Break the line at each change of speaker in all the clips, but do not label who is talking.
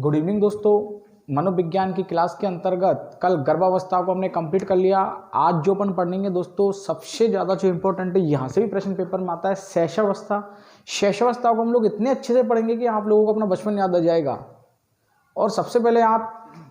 Good evening दोस्तों। मनोविज्ञान की क्लास के अंतर्गत कल गर्भावस्था को हमने कंप्लीट कर लिया। आज जो अपन पढ़ेंगे दोस्तों, सबसे ज़्यादा जो इंपॉर्टेंट है, यहाँ से भी प्रश्न पेपर में आता है, शैशवावस्था। शैशवावस्था को हम लोग इतने अच्छे से पढ़ेंगे कि आप लोगों को अपना बचपन याद आ जाएगा। और सबसे पहले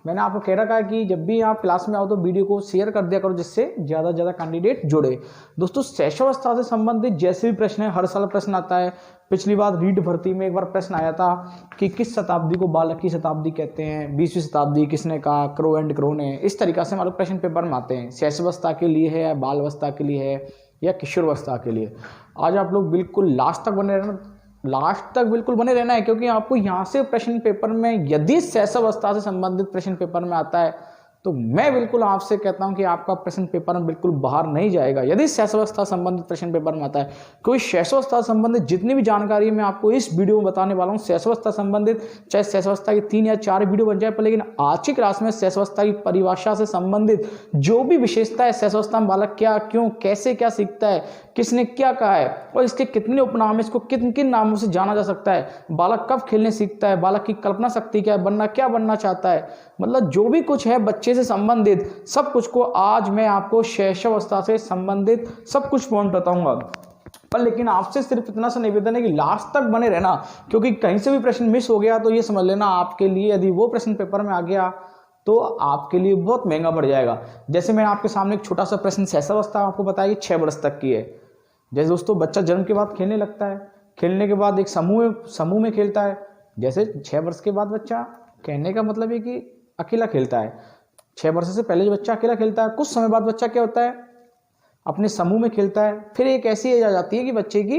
मैंने आपको कह रखा है कि जब भी आप क्लास में आओ तो वीडियो को शेयर कर दिया करो, जिससे ज़्यादा से ज़्यादा कैंडिडेट जुड़े। दोस्तों, शैशवावस्था से संबंधित जैसे भी प्रश्न है, हर साल प्रश्न आता है। पिछली बार रीट भर्ती में एक बार प्रश्न आया था कि किस शताब्दी को बालक की शताब्दी कहते हैं, 20वीं शताब्दी किसने कहा, क्रो एंड क्रो ने। इस तरीक़ा से हमारे प्रश्न पेपर में आते हैं। शैशवावस्था के लिए है, बाल अवस्था के लिए है, या किशोरावस्था के लिए। आज आप लोग बिल्कुल लास्ट तक बिल्कुल बने रहना है, क्योंकि आपको यहाँ से प्रश्न पेपर में यदि शैशवावस्था से संबंधित प्रश्न पेपर में आता है तो मैं बिल्कुल आपसे कहता हूं कि आपका प्रश्न पेपर में बिल्कुल बाहर नहीं जाएगा यदि शैशवावस्था संबंधित प्रश्न पेपर में आता है। क्योंकि शैशवावस्था संबंधित जितनी भी जानकारी मैं आपको इस वीडियो में बताने वाला हूं, शैशवावस्था संबंधित चाहे शैशवावस्था की 3 या 4 वीडियो बन जाए पर, लेकिन आज की क्लास में शैशवावस्था की परिभाषा से संबंधित जो भी विशेषता है, शैशवावस्था में बालक क्या, क्यों, कैसे क्या सीखता है, किसने क्या कहा है और इसके कितने उपनाम है, इसको किन किन नामों से जाना जा सकता है, बालक कब खेलने सीखता है, बालक की कल्पना शक्ति क्या है, क्या बनना चाहता है, मतलब जो भी कुछ है बच्चे से संबंधित सब कुछ को आज मैं आपको शैशवावस्था से संबंधित सब कुछ पॉइंट बताऊंगा। पर लेकिन आपसे सिर्फ इतना सा निवेदन है कि लास्ट तक बने रहना, क्योंकि कहीं से भी प्रश्न मिस हो गया तो ये समझ लेना आपके लिए, यदि वो प्रश्न पेपर में आ गया तो आपके लिए बहुत महंगा पड़ जाएगा। जैसे मैं आपके सामने एक छोटा सा प्रश्न शैशवावस्था आपको बताया कि 6 वर्ष तक की है। जैसे दोस्तों, बच्चा जन्म के बाद खेलने लगता है, खेलने के बाद एक समूह में खेलता है। जैसे 6 वर्ष के बाद बच्चा, कहने का मतलब है कि अकेला खेलता है। 6 वर्ष से पहले जो बच्चा अकेला खेलता है, कुछ समय बाद बच्चा क्या होता है, अपने समूह में खेलता है। फिर एक ऐसी एज आ जाती है कि बच्चे की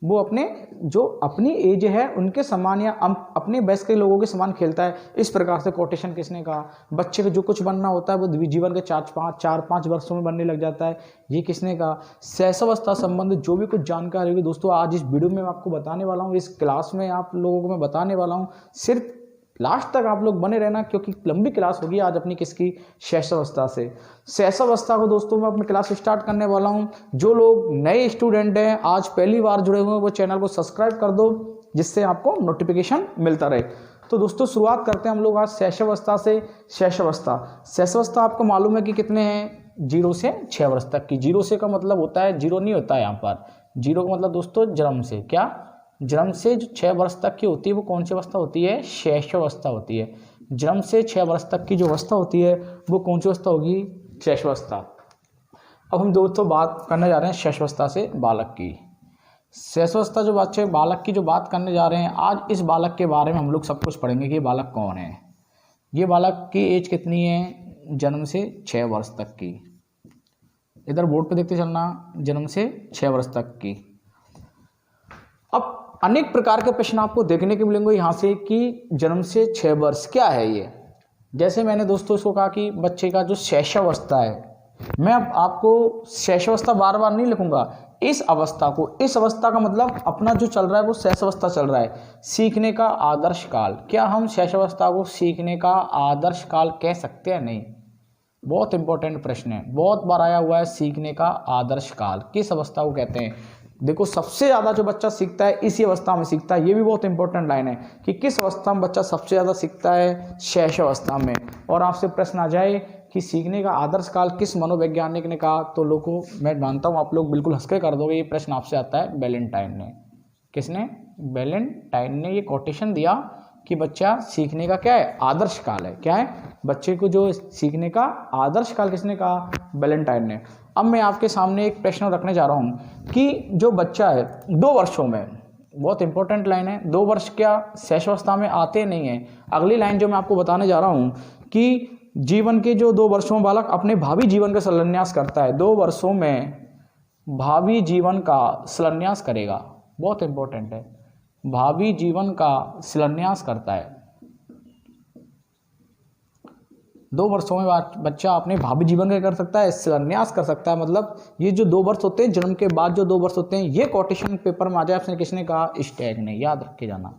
वो अपनी एज है उनके समान या अपने वयस्क के लोगों के समान खेलता है। इस प्रकार से कोटेशन किसने कहा, बच्चे को जो कुछ बनना होता है वो जीवन के 4-5 वर्षों में बनने लग जाता है, ये किसने कहा। शैशवावस्था संबंधित जो भी कुछ जानकारी होगी दोस्तों, आज इस वीडियो में मैं आपको बताने वाला हूँ, इस क्लास में आप लोगों को मैं बताने वाला हूँ। सिर्फ लास्ट तक आप लोग बने रहना, क्योंकि लंबी क्लास होगी आज अपनी किसकी, शैशवावस्था से। शैशवावस्था को दोस्तों मैं अपनी क्लास स्टार्ट करने वाला हूं। जो लोग नए स्टूडेंट हैं, आज पहली बार जुड़े हुए हैं, वो चैनल को सब्सक्राइब कर दो, जिससे आपको नोटिफिकेशन मिलता रहे। तो दोस्तों शुरुआत करते हैं हम लोग आज शैशवावस्था से। शैशवावस्था आपको मालूम है कि कितने हैं, 0 से 6 वर्ष तक की। 0 से का मतलब होता है, 0 नहीं होता है यहाँ पर, 0 का मतलब दोस्तों जन्म से, क्या जन्म से जो 6 वर्ष तक की होती है वो कौन सी अवस्था होती है, शैशवावस्था होती है। जन्म से 6 वर्ष तक की जो अवस्था होती है वो कौन सी अवस्था होगी, शैशवावस्था। अब हम दोस्तों बात करने जा रहे हैं शैशवावस्था से बालक की। शैशवावस्था जो बच्चे बालक की जो बात करने जा रहे हैं, आज इस बालक के बारे में हम लोग सब कुछ पढ़ेंगे कि ये बालक कौन है। ये बालक की एज कितनी है, जन्म से 6 वर्ष तक की। इधर बोर्ड पे देखते चलना, जन्म से 6 वर्ष तक की। अब अनेक प्रकार के प्रश्न आपको देखने के मिलेंगे यहाँ से कि जन्म से 6 वर्ष क्या है ये। जैसे मैंने दोस्तों इसको कहा कि बच्चे का जो शैशवावस्था है, मैं अब आपको शैशवावस्था बार बार नहीं लिखूंगा, इस अवस्था का मतलब अपना जो चल रहा है वो शैशवावस्था चल रहा है, सीखने का आदर्श काल। क्या हम शैशवावस्था को सीखने का आदर्श काल कह सकते हैं? नहीं। बहुत इंपॉर्टेंट प्रश्न है, बहुत बार आया हुआ है, सीखने का आदर्श काल किस अवस्था को कहते हैं। देखो, सबसे ज़्यादा जो बच्चा सीखता है इसी अवस्था में सीखता है। ये भी बहुत इंपॉर्टेंट लाइन है कि किस अवस्था में बच्चा सबसे ज़्यादा सीखता है, शैशवावस्था में। और आपसे प्रश्न आ जाए कि सीखने का आदर्श काल किस मनोवैज्ञानिक ने कहा, तो लोगों मैं मानता हूँ आप लोग बिल्कुल हंस के कर दोगे। ये प्रश्न आपसे आता है बैलेंटाइन ने। किसने? बैलेंटाइन ने ये कोटेशन दिया कि बच्चा सीखने का क्या है, आदर्श काल है। क्या है? बच्चे को जो सीखने का आदर्श काल किसने कहा, बैलेंटाइन ने। अब मैं आपके सामने एक प्रश्न रखने जा रहा हूं कि जो बच्चा है 2 वर्षों में, बहुत इंपॉर्टेंट लाइन है, 2 वर्ष क्या शैशवावस्था में आते नहीं है। अगली लाइन जो मैं आपको बताने जा रहा हूं कि जीवन के जो 2 वर्षों में बालक अपने भावी जीवन का शिलान्यास करता है, 2 वर्षों में भावी जीवन का शिलान्यास करेगा। बहुत इंपॉर्टेंट है, भावी जीवन का शिलान्यास करता है। 2 वर्षों में बच्चा अपने भावी जीवन का कर सकता है, शिलान्यास कर सकता है। मतलब ये जो 2 वर्ष होते हैं, जन्म के बाद जो 2 वर्ष होते हैं, ये कोटेशन पेपर में आ जाए आपने, किसने कहा, स्टैग ने। याद रख के जाना,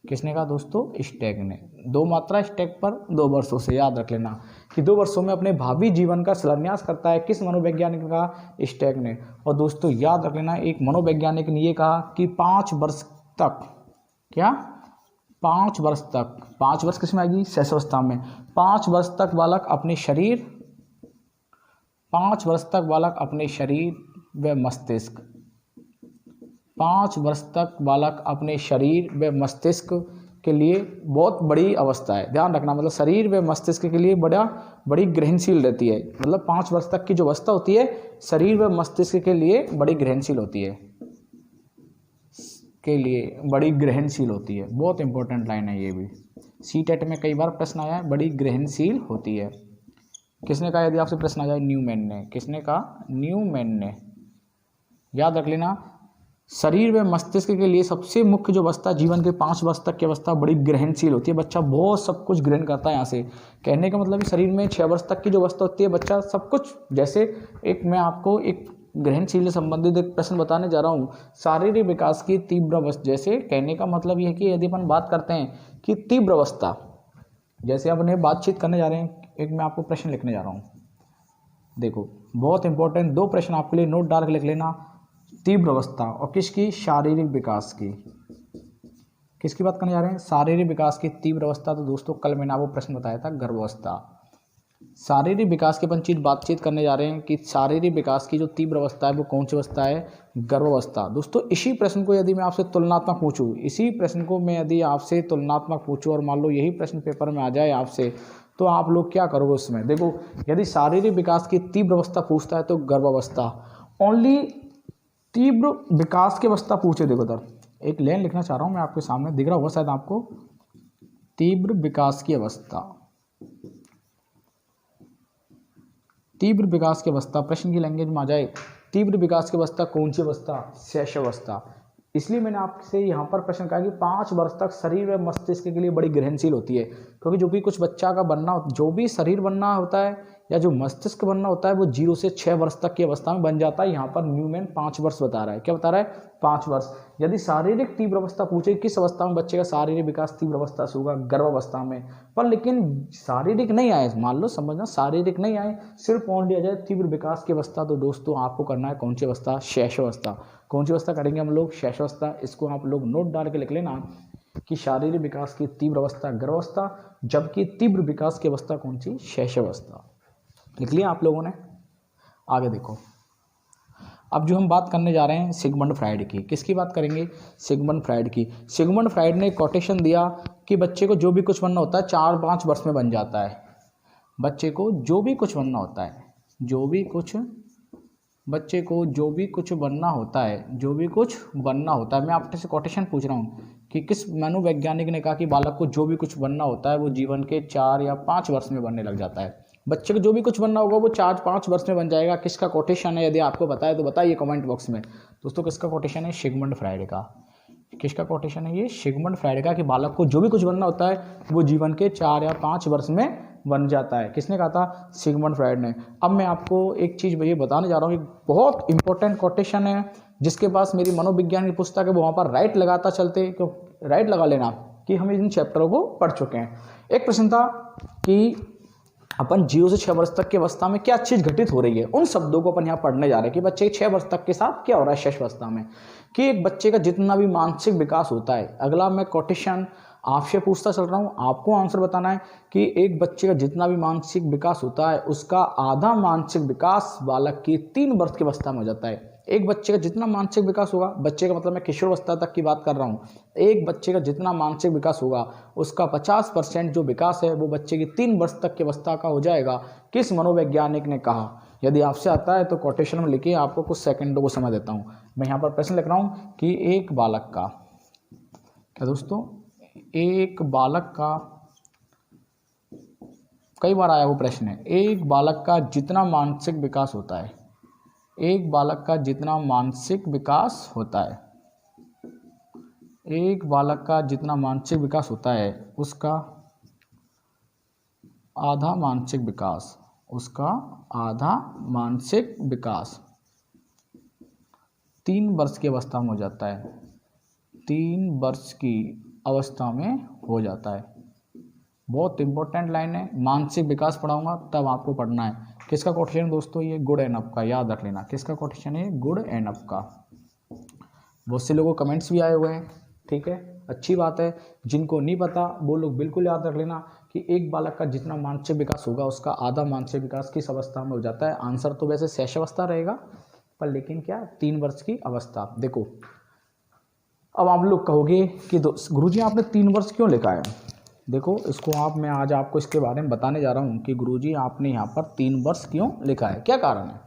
किसने कहा दोस्तों, स्टैग ने। 2 मात्रा स्टैग पर 2 वर्षों से, याद रख लेना कि 2 वर्षों में अपने भावी जीवन का शिलान्यास करता है। किस मनोवैज्ञानिक ने कहा, स्टैग ने। और दोस्तों याद रख लेना, एक मनोवैज्ञानिक ने ये कहा कि 5 वर्ष तक, क्या 5 वर्ष किस में आएगी? शैशवावस्था में। 5 वर्ष तक बालक अपने शरीर 5 वर्ष तक बालक अपने शरीर व मस्तिष्क 5 वर्ष तक बालक अपने शरीर व मस्तिष्क के लिए बहुत बड़ी अवस्था है, ध्यान रखना। मतलब शरीर व मस्तिष्क के लिए बड़ी ग्रहणशील रहती है। मतलब 5 वर्ष तक की जो अवस्था होती है शरीर व मस्तिष्क के लिए बड़ी ग्रहणशील होती है, बहुत इंपॉर्टेंट लाइन है ये भी। सीटेट में कई बार प्रश्न आया है, बड़ी ग्रहणशील होती है। किसने कहा? यदि आपसे प्रश्न आ जाए, न्यूमैन ने। किसने कहा? न्यूमैन ने। याद रख लेना, शरीर व मस्तिष्क के लिए सबसे मुख्य जो अवस्था जीवन के 5 वर्ष तक की अवस्था बड़ी ग्रहणशील होती है। बच्चा बहुत सब कुछ ग्रहण करता है। यहाँ से कहने का मतलब शरीर में 6 वर्ष तक की जो अवस्था होती है बच्चा सब कुछ, जैसे मैं आपको एक ग्रहणशील से संबंधित एक प्रश्न बताने जा रहा हूँ। शारीरिक विकास की तीव्र अवस्था, जैसे कहने का मतलब यह है कि यदि अपन बात करते हैं कि तीव्र अवस्था, जैसे अपने बातचीत करने जा रहे हैं, एक मैं आपको प्रश्न लिखने जा रहा हूँ। देखो बहुत इंपॉर्टेंट 2 प्रश्न आपके लिए नोट डाल के लिख लेना। तीव्र अवस्था और किसकी? शारीरिक विकास की। किसकी बात करने जा रहे हैं? शारीरिक विकास की तीव्र अवस्था। तो दोस्तों कल मैंने आपको प्रश्न बताया था गर्भावस्था। शारीरिक विकास की अपन बातचीत करने जा रहे हैं कि शारीरिक विकास की जो तीव्र अवस्था है वो कौन सी अवस्था है? गर्भावस्था। दोस्तों इसी प्रश्न को यदि मैं आपसे तुलनात्मक पूछूं और मान लो यही प्रश्न पेपर में आ जाए आपसे, तो आप लोग क्या करोगे उसमें? देखो यदि शारीरिक विकास की तीव्र अवस्था पूछता है तो गर्भावस्था। ओनली तीव्र विकास की अवस्था पूछे, देखो इधर एक लाइन लिखना चाह रहा हूं मैं आपके सामने, दिख रहा होगा शायद आपको। तीव्र विकास की अवस्था, तीव्र विकास की अवस्था प्रश्न की लैंग्वेज में आ जाए, तीव्र विकास की अवस्था कौन सी अवस्था? शैशवावस्था। इसलिए मैंने आपसे यहाँ पर प्रश्न कहा कि 5 वर्ष तक शरीर व मस्तिष्क के लिए बड़ी ग्रहणशील होती है, क्योंकि जो भी कुछ बच्चा का बनना, जो भी शरीर बनना होता है या जो मस्तिष्क बनना होता है वो 0 से 6 वर्ष तक की अवस्था में बन जाता है। यहाँ पर न्यूमैन 5 वर्ष बता रहा है। क्या बता रहा है? 5 वर्ष। यदि शारीरिक तीव्र अवस्था पूछे, किस अवस्था में बच्चे का शारीरिक विकास तीव्र अवस्था से होगा? गर्भावस्था में। पर लेकिन शारीरिक नहीं आए, मान लो समझना, शारीरिक नहीं आए, सिर्फ ओनली आ जाए तीव्र विकास की अवस्था, तो दोस्तों आपको करना है कौन सी अवस्था? शैशवावस्था। कौन सी अवस्था करेंगे हम लोग? शैशवावस्था। इसको आप लोग नोट डाल के लिख लेना कि शारीरिक विकास की तीव्र अवस्था गर्भावस्था, जबकि तीव्र विकास की अवस्था कौन सी? शैशवावस्था। लिख लिया आप लोगों ने? आगे देखो, अब जो हम बात करने जा रहे हैं सिगमंड फ्राइड की। किसकी बात करेंगे? सिगमंड फ्राइड की। सिगमंड फ्राइड ने कोटेशन दिया कि बच्चे को जो भी कुछ बनना होता है 4-5 वर्ष में बन जाता है। बच्चे को जो भी कुछ बनना होता है, बच्चे को जो भी कुछ बनना होता है, मैं आपसे कोटेशन पूछ रहा हूँ कि किस मनोवैज्ञानिक ने कहा कि बालक को जो भी कुछ बनना होता है वो जीवन के 4 या 5 वर्ष में बनने लग जाता है। बच्चे को जो भी कुछ बनना होगा वो 4-5 वर्ष में बन जाएगा। किसका कोटेशन है? यदि आपको बताए तो बताइए कमेंट बॉक्स में। दोस्तों किसका कोटेशन है? सिगमंड फ्राइड का। किसका कोटेशन है ये? सिगमंड फ्राइड का, कि बालक को जो भी कुछ बनना होता है वो जीवन के 4 या 5 वर्ष में बन जाता है। किसने कहा था? सिगमंड फ्राइड ने। अब मैं आपको एक चीज़ ये बताने जा रहा हूँ, बहुत इंपॉर्टेंट कोटेशन है। जिसके पास मेरी मनोविज्ञान की पुस्तक है वो वहाँ पर राइट लगाता चलते, तो राइट लगा लेना कि हम इन चैप्टरों को पढ़ चुके हैं। एक प्रश्न था कि अपन 0 से 6 वर्ष तक की अवस्था में क्या चीज़ घटित हो रही है, उन शब्दों को अपन यहाँ पढ़ने जा रहे हैं कि बच्चे के 6 वर्ष तक के साथ क्या हो रहा है शैशवावस्था में, कि एक बच्चे का जितना भी मानसिक विकास होता है। अगला मैं कोटेशन आपसे पूछता चल रहा हूँ, आपको आंसर बताना है कि एक बच्चे का जितना भी मानसिक विकास होता है उसका आधा मानसिक विकास बालक की 3 वर्ष की अवस्था में हो जाता है। एक बच्चे का जितना मानसिक विकास होगा, बच्चे का मतलब मैं किशोरावस्था तक की बात कर रहा हूँ, एक बच्चे का जितना मानसिक विकास होगा उसका 50% जो विकास है वो बच्चे की 3 वर्ष तक की अवस्था का हो जाएगा। किस मनोवैज्ञानिक ने कहा? यदि आपसे आता है तो कोटेशन में लिखिए, आपको कुछ सेकंडों को समय देता हूँ। मैं यहाँ पर प्रश्न लिख रहा हूँ कि एक बालक का, क्या दोस्तों, एक बालक का, कई बार आया वो प्रश्न है, एक बालक का जितना मानसिक विकास होता है, एक बालक का जितना मानसिक विकास होता है, एक बालक का जितना मानसिक विकास होता है उसका आधा मानसिक विकास, उसका आधा मानसिक विकास 3 वर्ष की अवस्था में हो जाता है, 3 वर्ष की अवस्था में हो जाता है। बहुत इंपॉर्टेंट लाइन है, मानसिक विकास पढ़ाऊंगा तब आपको पढ़ना है। किसका कोटेशन दोस्तों? ये गुड एंड अप का, याद रख लेना। किसका कोटेशन है? गुड एंड अप का। बहुत से लोगों को कमेंट्स भी आए हुए हैं, ठीक है, अच्छी बात है। जिनको नहीं पता वो लोग बिल्कुल याद रख लेना कि एक बालक का जितना मानसिक विकास होगा उसका आधा मानसिक विकास किस अवस्था में हो जाता है। आंसर तो वैसे शैशवावस्था रहेगा, पर लेकिन क्या 3 वर्ष की अवस्था। देखो अब आप लोग कहोगे कि गुरुजी आपने 3 वर्ष क्यों लिखा है। देखो इसको मैं आज आपको इसके बारे में बताने जा रहा हूँ कि गुरुजी आपने यहाँ पर 3 वर्ष क्यों लिखा है, क्या कारण है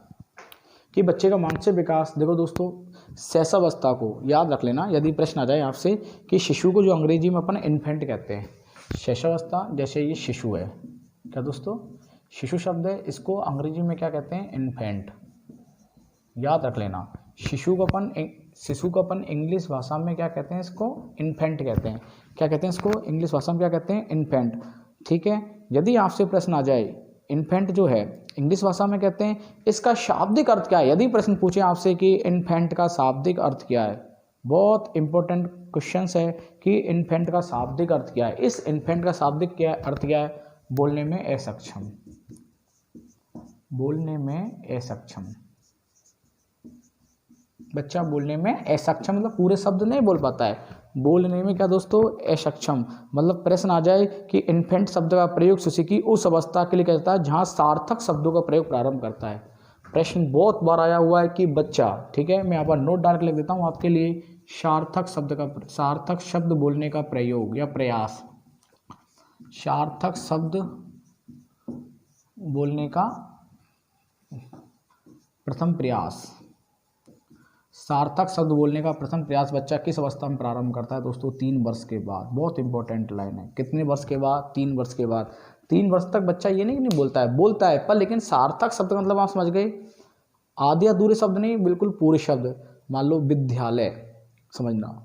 कि बच्चे का मानसिक विकास। देखो दोस्तों शैशवावस्था को याद रख लेना, यदि प्रश्न आ जाए आपसे कि शिशु को जो अंग्रेजी में अपन इन्फेंट कहते हैं, शैशवावस्था जैसे ये शिशु है, क्या दोस्तों शिशु शब्द है, इसको अंग्रेजी में क्या कहते हैं, इन्फेंट। याद रख लेना शिशु को अपन इंग्लिश भाषा में क्या कहते हैं, इसको इन्फेंट कहते हैं। क्या कहते हैं इसको इंग्लिश भाषा में, क्या कहते हैं, इन्फेंट। ठीक है, यदि आपसे प्रश्न आ जाए इन्फेंट जो है इंग्लिश भाषा में कहते हैं, इसका शाब्दिक अर्थ क्या है। यदि प्रश्न पूछे आपसे कि इन्फेंट का शाब्दिक अर्थ क्या है, बहुत इंपॉर्टेंट क्वेश्चन है कि इन्फेंट का शाब्दिक अर्थ क्या है। इस इन्फेंट का शाब्दिक अर्थ क्या है, बोलने में असक्षम। बोलने में असक्षम, बच्चा बोलने में असक्षम मतलब पूरे शब्द नहीं बोल पाता है, बोलने में क्या दोस्तों, असक्षम। मतलब प्रश्न आ जाए कि इन्फेंट शब्द का प्रयोग शिशु की उस अवस्था के लिए करता है जहां सार्थक शब्दों का प्रयोग प्रारंभ करता है। प्रश्न बहुत बार आया हुआ है कि बच्चा, ठीक है मैं यहाँ पर नोट डाल के लिख देता हूँ आपके लिए, सार्थक शब्द बोलने का प्रयोग या प्रयास, सार्थक शब्द बोलने का प्रथम प्रयास, सार्थक शब्द बोलने का प्रथम प्रयास बच्चा किस अवस्था में प्रारंभ करता है दोस्तों, 3 वर्ष के बाद। बहुत इंपॉर्टेंट लाइन है, कितने वर्ष के बाद, 3 वर्ष के बाद। 3 वर्ष तक बच्चा ये नहीं बोलता है पर लेकिन सार्थक शब्द का मतलब आप समझ गए, आधे अधूरे शब्द नहीं, बिल्कुल पूरे शब्द। मान लो विद्यालय, समझना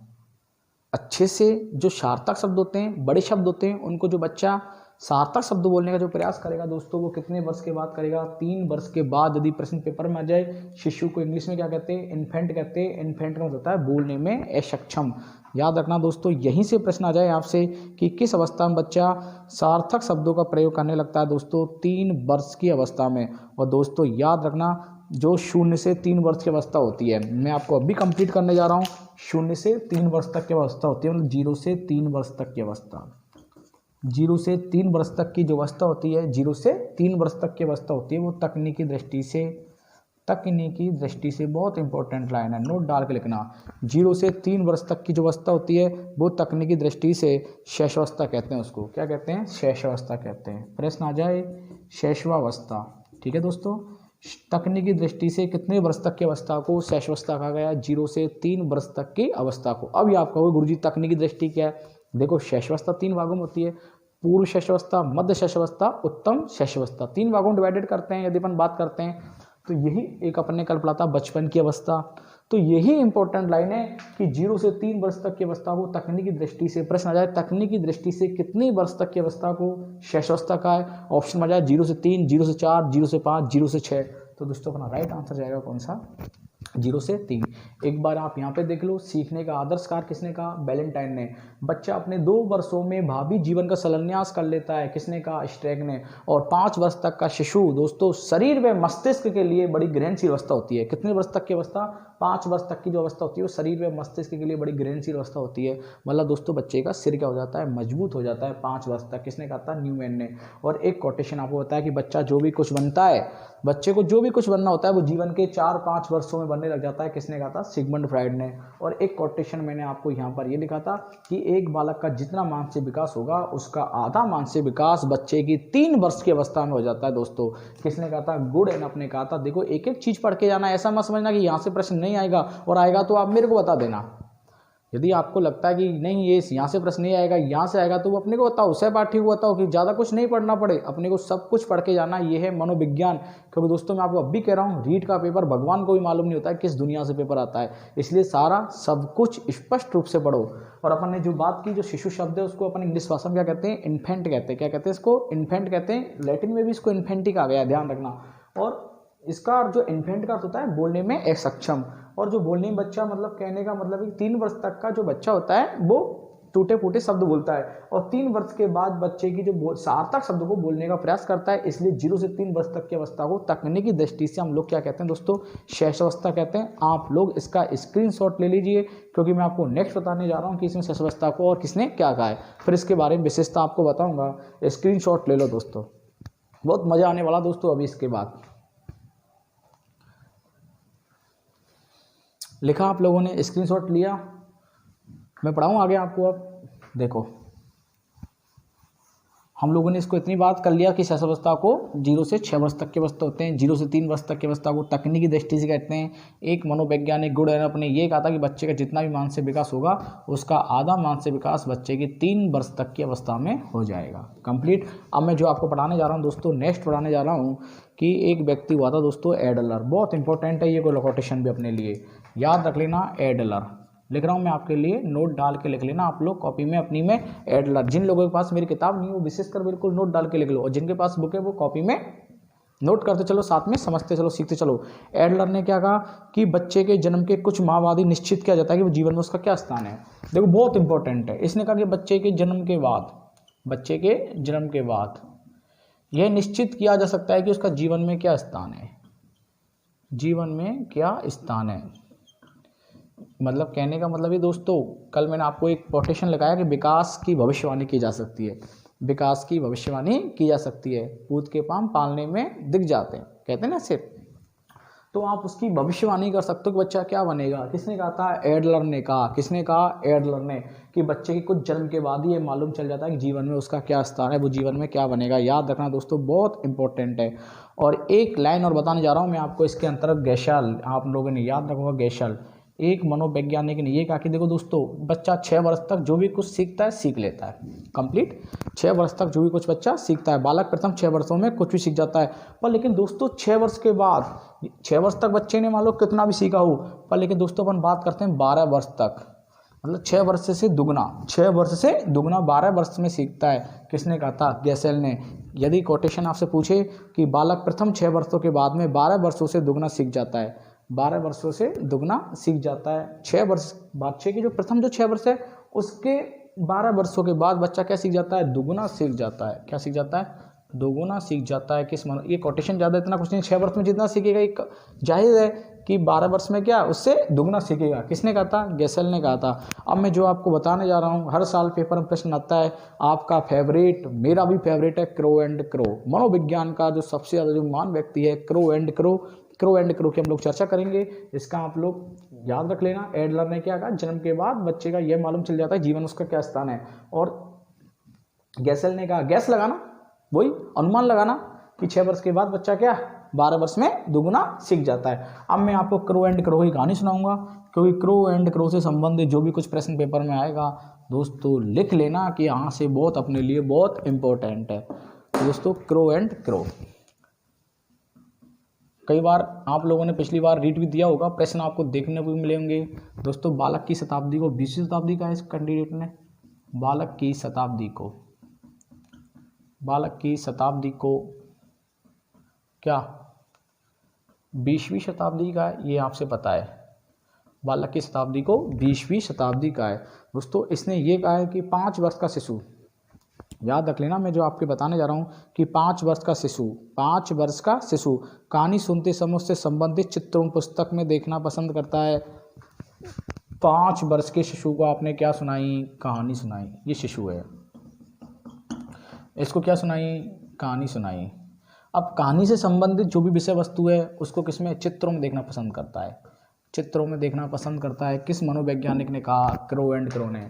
अच्छे से, जो सार्थक शब्द होते हैं, बड़े शब्द होते हैं, उनको जो बच्चा सार्थक शब्द बोलने का जो प्रयास करेगा दोस्तों, वो कितने वर्ष के बाद करेगा, 3 वर्ष के बाद। यदि प्रश्न पेपर में आ जाए, शिशु को इंग्लिश में क्या कहते हैं, इन्फेंट कहते हैं। इन्फेंट का मतलब होता है बोलने में असक्षम। याद रखना दोस्तों, यहीं से प्रश्न आ जाए आपसे कि किस अवस्था में बच्चा सार्थक शब्दों का प्रयोग करने लगता है दोस्तों, 3 वर्ष की अवस्था में। और दोस्तों याद रखना, जो 0 से 3 वर्ष की अवस्था होती है, मैं आपको अभी कंप्लीट करने जा रहा हूँ। 0 से 3 वर्ष तक की अवस्था होती है, मतलब 0 से 3 वर्ष तक की अवस्था, 0 से 3 वर्ष तक की जो अवस्था होती है, 0 से 3 वर्ष तक की अवस्था होती है, वो तकनीकी दृष्टि से बहुत इंपॉर्टेंट लाइन है, नोट डाल के लिखना। 0 से 3 वर्ष तक की जो अवस्था होती है वो तकनीकी दृष्टि से शैशवावस्था कहते हैं। उसको क्या कहते हैं, शैशवावस्था कहते हैं। प्रश्न आ जाए शैशवावस्था, ठीक है दोस्तों, तकनीकी दृष्टि से कितने वर्ष तक की अवस्था को शैशवावस्था कहा गया, 0 से 3 वर्ष तक की अवस्था को। अब आप कहोगे गुरुजी तकनीकी दृष्टि क्या है। देखो शैशवावस्था 3 भागों में होती है, पूर्व शैशवावस्था, मध्य शैशवावस्था, उत्तम शैशवावस्था। 3 भागों में डिवाइडेड करते हैं यदि अपन बात करते हैं तो। यही एक अपने कल पढ़ा था बचपन की अवस्था। तो यही इंपॉर्टेंट लाइन है कि 0 से 3 वर्ष तक की अवस्था को तकनीकी दृष्टि से, प्रश्न आ जाए तकनीकी दृष्टि से कितने वर्ष तक की अवस्था को शैशवावस्था का है, ऑप्शन में आ जाए 0 से 3, 0 से 4, 0 से 5, 0 से 6। तो दोस्तों अपना राइट आंसर जाएगा कौन सा, 0 से 3। एक बार आप यहाँ पे देख लो, सीखने का आदर्श कार्य किसने कहा, वैलेंटाइन ने। बच्चा अपने 2 वर्षों में भावी जीवन का शिलान्यास कर लेता है, किसने कहा, स्ट्रैग ने। और 5 वर्ष तक का शिशु दोस्तों शरीर व मस्तिष्क के लिए बड़ी ग्रहणशील अवस्था होती है। कितने वर्ष तक की अवस्था, 5 वर्ष तक की जो अवस्था होती है वो शरीर व मस्तिष्क के लिए बड़ी ग्रहणशील अवस्था होती है। मतलब दोस्तों बच्चे का सिर क्या हो जाता है, मजबूत हो जाता है 5 वर्ष तक, किसने कहा था, न्यूमैन ने। और एक कोटेशन आपको बताया कि बच्चा जो भी कुछ बनता है, बच्चे को जो भी कुछ बनना होता है वो जीवन के 4-5 वर्षों में बनने लग जाता है, किसने कहा था, सिगमंड फ्राइड ने। और एक कोटेशन मैंने आपको यहाँ पर ये लिखा था कि एक बालक का जितना मानसिक विकास होगा उसका आधा मानसिक विकास बच्चे की 3 वर्ष की अवस्था में हो जाता है दोस्तों, किसने कहा था, गुड एन अपने कहा था। देखो एक एक चीज पढ़ के जाना, ऐसा मत समझना कि यहाँ से प्रश्न नहीं आएगा और आएगा तो आप मेरे को बता देना। यदि आपको लगता है कि नहीं ये यहाँ से प्रश्न नहीं आएगा, यहाँ से आएगा, तो वो अपने को बताओ, सहपाठी को बताओ कि ज़्यादा कुछ नहीं पढ़ना पड़े, अपने को सब कुछ पढ़ के जाना। ये है मनोविज्ञान। क्योंकि दोस्तों मैं आपको अब भी कह रहा हूँ, रीट का पेपर भगवान को भी मालूम नहीं होता है किस दुनिया से पेपर आता है, इसलिए सारा सब कुछ स्पष्ट रूप से पढ़ो। और अपन ने जो बात की, जो शिशु शब्द है उसको अपन इंग्लिश भाषा में क्या कहते हैं, इन्फेंट कहते हैं। क्या कहते हैं इसको, इन्फेंट कहते हैं। लैटिन में भी इसको इन्फेंटिक आ गया, ध्यान रखना। और इसका जो इन्फेंट का अर्थ होता है बोलने में असक्षम। और जो बोलने में बच्चा, मतलब कहने का मतलब 3 वर्ष तक का जो बच्चा होता है वो टूटे फूटे शब्द बोलता है, और 3 वर्ष के बाद बच्चे की जो सार्थक शब्द को बोलने का प्रयास करता है। इसलिए 0 से 3 वर्ष तक की अवस्था को तकनीकी दृष्टि से हम लोग क्या कहते हैं दोस्तों, शैशवावस्था कहते हैं। आप लोग इसका स्क्रीनशॉट ले लीजिए, क्योंकि मैं आपको नेक्स्ट बताने जा रहा हूँ कि इसमें शैशवावस्था को और किसने क्या कहा है, फिर इसके बारे में विशेषता आपको बताऊंगा। स्क्रीनशॉट ले लो दोस्तों, बहुत मजा आने वाला दोस्तों। अभी इसके बाद लिखा आप लोगों ने, स्क्रीनशॉट लिया, मैं पढ़ाऊँ आगे आपको। अब देखो, हम लोगों ने इसको इतनी बात कर लिया कि शैशवावस्था को 0 से 6 वर्ष तक के अवस्था होते हैं, 0 से 3 वर्ष तक की अवस्था को तकनीकी दृष्टि से कहते हैं। एक मनोवैज्ञानिक गुण है, अपने ये कहा था कि बच्चे का जितना भी मानसिक विकास होगा उसका आधा मानसिक विकास बच्चे की 3 वर्ष तक की अवस्था में हो जाएगा कंप्लीट। अब मैं जो आपको पढ़ाने जा रहा हूँ दोस्तों, नेक्स्ट पढ़ाने जा रहा हूँ कि एक व्यक्ति हुआ था दोस्तों एडलर। बहुत इंपॉर्टेंट है ये, कोई लोकेशन भी अपने लिए याद रख लेना। एडलर लिख रहा हूँ मैं आपके लिए, नोट डाल के लिख लेना आप लोग कॉपी में अपनी में। एडलर, जिन लोगों के पास मेरी किताब नहीं है वो विशेषकर बिल्कुल नोट डाल के लिख लो, और जिनके पास बुक है वो कॉपी में नोट करते चलो, साथ में समझते चलो, सीखते चलो। एडलर ने क्या कहा कि बच्चे के जन्म के कुछ माह बाद ही निश्चित किया जाता है कि वो जीवन में उसका क्या स्थान है। देखो बहुत इंपॉर्टेंट है, इसने कहा कि बच्चे के जन्म के बाद यह निश्चित किया जा सकता है कि उसका जीवन में क्या स्थान है, जीवन में क्या स्थान है। मतलब कहने का मतलब ये दोस्तों, कल मैंने आपको एक कोटेशन लगाया कि विकास की भविष्यवाणी की जा सकती है, विकास की भविष्यवाणी की जा सकती है। पूत के पाम पालने में दिख जाते हैं, कहते हैं ना सिर्फ, तो आप उसकी भविष्यवाणी कर सकते हो कि बच्चा क्या बनेगा। किसने कहा था? एडलर ने कहा। किसने कहा? एडलर ने, कि बच्चे के कुछ जन्म के बाद ही ये मालूम चल जाता है कि जीवन में उसका क्या स्थान है, वो जीवन में क्या बनेगा। याद रखना दोस्तों, बहुत इंपॉर्टेंट है। और एक लाइन और बताने जा रहा हूँ मैं आपको इसके अंतर्गत, गैशल, आप लोगों ने याद रखोगा गैशल, एक मनोवैज्ञानिक ने ये कहा कि देखो दोस्तों, बच्चा 6 वर्ष तक जो भी कुछ सीखता है सीख लेता है कंप्लीट। 6 वर्ष तक जो भी कुछ बच्चा सीखता है, बालक प्रथम 6 वर्षों में कुछ भी सीख जाता है। पर लेकिन दोस्तों 6 वर्ष के बाद, 6 वर्ष तक बच्चे ने मान लो कितना भी सीखा हो, पर लेकिन दोस्तों अपन बात करते हैं 12 वर्ष तक, मतलब 6 वर्ष से दुगना, 6 वर्ष से दुगना 12 वर्ष में सीखता है। किसने कहा था? गैसेल ने। यदि कोटेशन आपसे पूछे कि बालक प्रथम 6 वर्षों के बाद में 12 वर्षों से दुगना सीख जाता है, 12 वर्षों से दुगना सीख जाता है। 6 वर्ष बच्चे की जो प्रथम जो 6 वर्ष है, उसके 12 वर्षों के बाद बच्चा क्या सीख जाता है? दुगुना सीख जाता है। क्या सीख जाता है? दोगुना सीख जाता है। किस ये कोटेशन ज़्यादा इतना कुछ नहीं, 6 वर्ष में जितना सीखेगा एक जाहिर है कि 12 वर्ष में क्या उससे दुगना सीखेगा। किसने कहा था? गैसेल ने कहा था। अब मैं जो आपको बताने जा रहा हूँ, हर साल पेपर में प्रश्न आता है, आपका फेवरेट, मेरा भी फेवरेट है, क्रो एंड क्रो। मनोविज्ञान का जो सबसे ज़्यादा जो महान व्यक्ति है, क्रो एंड क्रो की हम लोग चर्चा करेंगे। इसका आप लोग याद रख लेना। एडलर ने क्या कहा? जन्म के बाद बच्चे का यह मालूम चल जाता है जीवन उसका क्या स्थान है। और गैसेल ने कहा, गैस लगाना, वही अनुमान लगाना कि 6 वर्ष के बाद बच्चा क्या 12 वर्ष में दुगुना सीख जाता है। अब मैं आपको क्रो एंड क्रो की कहानी सुनाऊंगा, क्योंकि क्रो एंड क्रो से संबंधित जो भी कुछ प्रश्न पेपर में आएगा दोस्तों लिख लेना कि यहाँ से बहुत अपने लिए बहुत इंपॉर्टेंट है दोस्तों। क्रो एंड क्रो कई बार आप लोगों ने पिछली बार रीड भी दिया होगा, प्रश्न आपको देखने को भी मिले होंगे दोस्तों। बालक की शताब्दी को 20वीं शताब्दी का इस कैंडिडेट ने, बालक की शताब्दी को क्या 20वीं शताब्दी का है, ये आपसे पता है। बालक की शताब्दी को 20वीं शताब्दी का है दोस्तों। इसने ये कहा है कि 5 वर्ष का शिशु, याद रख लेना मैं जो आपके बताने जा रहा हूँ कि 5 वर्ष का शिशु कहानी सुनते समय उससे संबंधित चित्रों पुस्तक में देखना पसंद करता है। 5 वर्ष के शिशु को आपने क्या सुनाई? कहानी सुनाई। ये शिशु है, इसको क्या सुनाई? कहानी सुनाई। अब कहानी से संबंधित जो भी विषय वस्तु है उसको किसमें? चित्रों में देखना पसंद करता है, चित्रों में देखना पसंद करता है। किस मनोवैज्ञानिक ने कहा? क्रो एंड क्रो ने।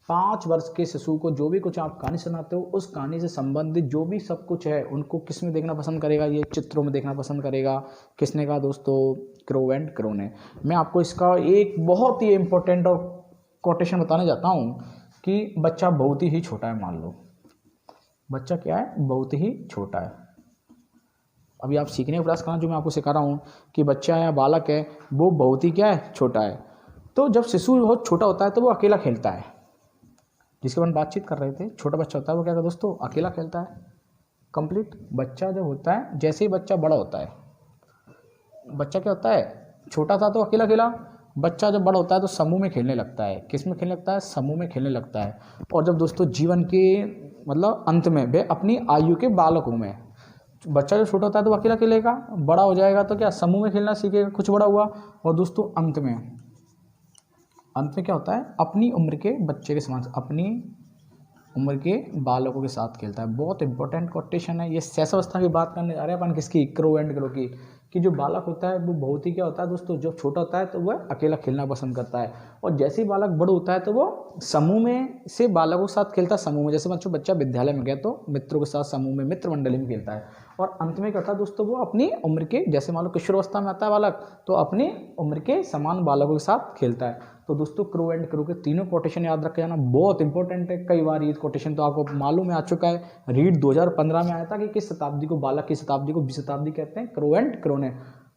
5 वर्ष के शिशु को जो भी कुछ आप कहानी सुनाते हो, उस कहानी से संबंधित जो भी सब कुछ है उनको किस में देखना पसंद करेगा? ये चित्रों में देखना पसंद करेगा। किसने कहा दोस्तों? क्रो एंड क्रो ने। मैं आपको इसका एक बहुत ही इंपॉर्टेंट और कोटेशन बताने जाता हूँ कि बच्चा बहुत ही छोटा है, मान लो बच्चा क्या है? बहुत ही छोटा है। अभी आप सीखने का प्रयास करना, जो मैं आपको सिखा रहा हूँ कि बच्चा है, बालक है, वो बहुत ही क्या है? छोटा है। तो जब शिशु बहुत छोटा होता है तो वो अकेला खेलता है, जिसके बारे में बातचीत कर रहे थे। छोटा बच्चा होता है वो क्या करता है दोस्तों? अकेला खेलता है कंप्लीट। बच्चा जब होता है, जैसे ही बच्चा बड़ा होता है, बच्चा क्या होता है? छोटा था तो अकेला खेला, बच्चा जब बड़ा होता है तो समूह में खेलने लगता है। किस में खेलने लगता है? समूह में खेलने लगता है। और जब दोस्तों जीवन के मतलब अंत में वे अपनी आयु के बालकों में, बच्चा जब छोटा होता है तो वो अकेला खेलेगा, बड़ा हो जाएगा तो क्या समूह में खेलना सीखेगा, कुछ बड़ा हुआ। और दोस्तों अंत में क्या होता है? अपनी उम्र के बच्चे के समान, अपनी उम्र के बालकों के साथ खेलता है। बहुत इंपॉर्टेंट कोटेशन है ये। शैशवावस्था की बात करने जा रहे हैं अपन किसकी? क्रो एंड क्रो की। कि जो बालक होता है वो बहुत ही क्या होता है दोस्तों, जब छोटा होता है तो वह अकेला खेलना पसंद करता है, और जैसे ही बालक बड़ा होता है तो वो समूह में से बालकों के साथ खेलता है। समूह में जैसे बच्चा विद्यालय में गया तो मित्रों के साथ समूह में, मित्र मंडली में खेलता है। और अंत में क्या होता है दोस्तों, वो अपनी उम्र के, जैसे मान लो किशोरावस्था में आता है बालक, तो अपनी उम्र के समान बालकों के साथ खेलता है। तो दोस्तों क्रो एंड क्रो के तीनों कोटेशन याद रखे जाना, बहुत इंपॉर्टेंट है। कई बार ये कोटेशन तो आपको मालूम है, आ चुका है। रीड 2015 में आया था कि किस शताब्दी को, बालक की शताब्दी को बीस शताब्दी कहते हैं? क्रो एंड क्रो ने।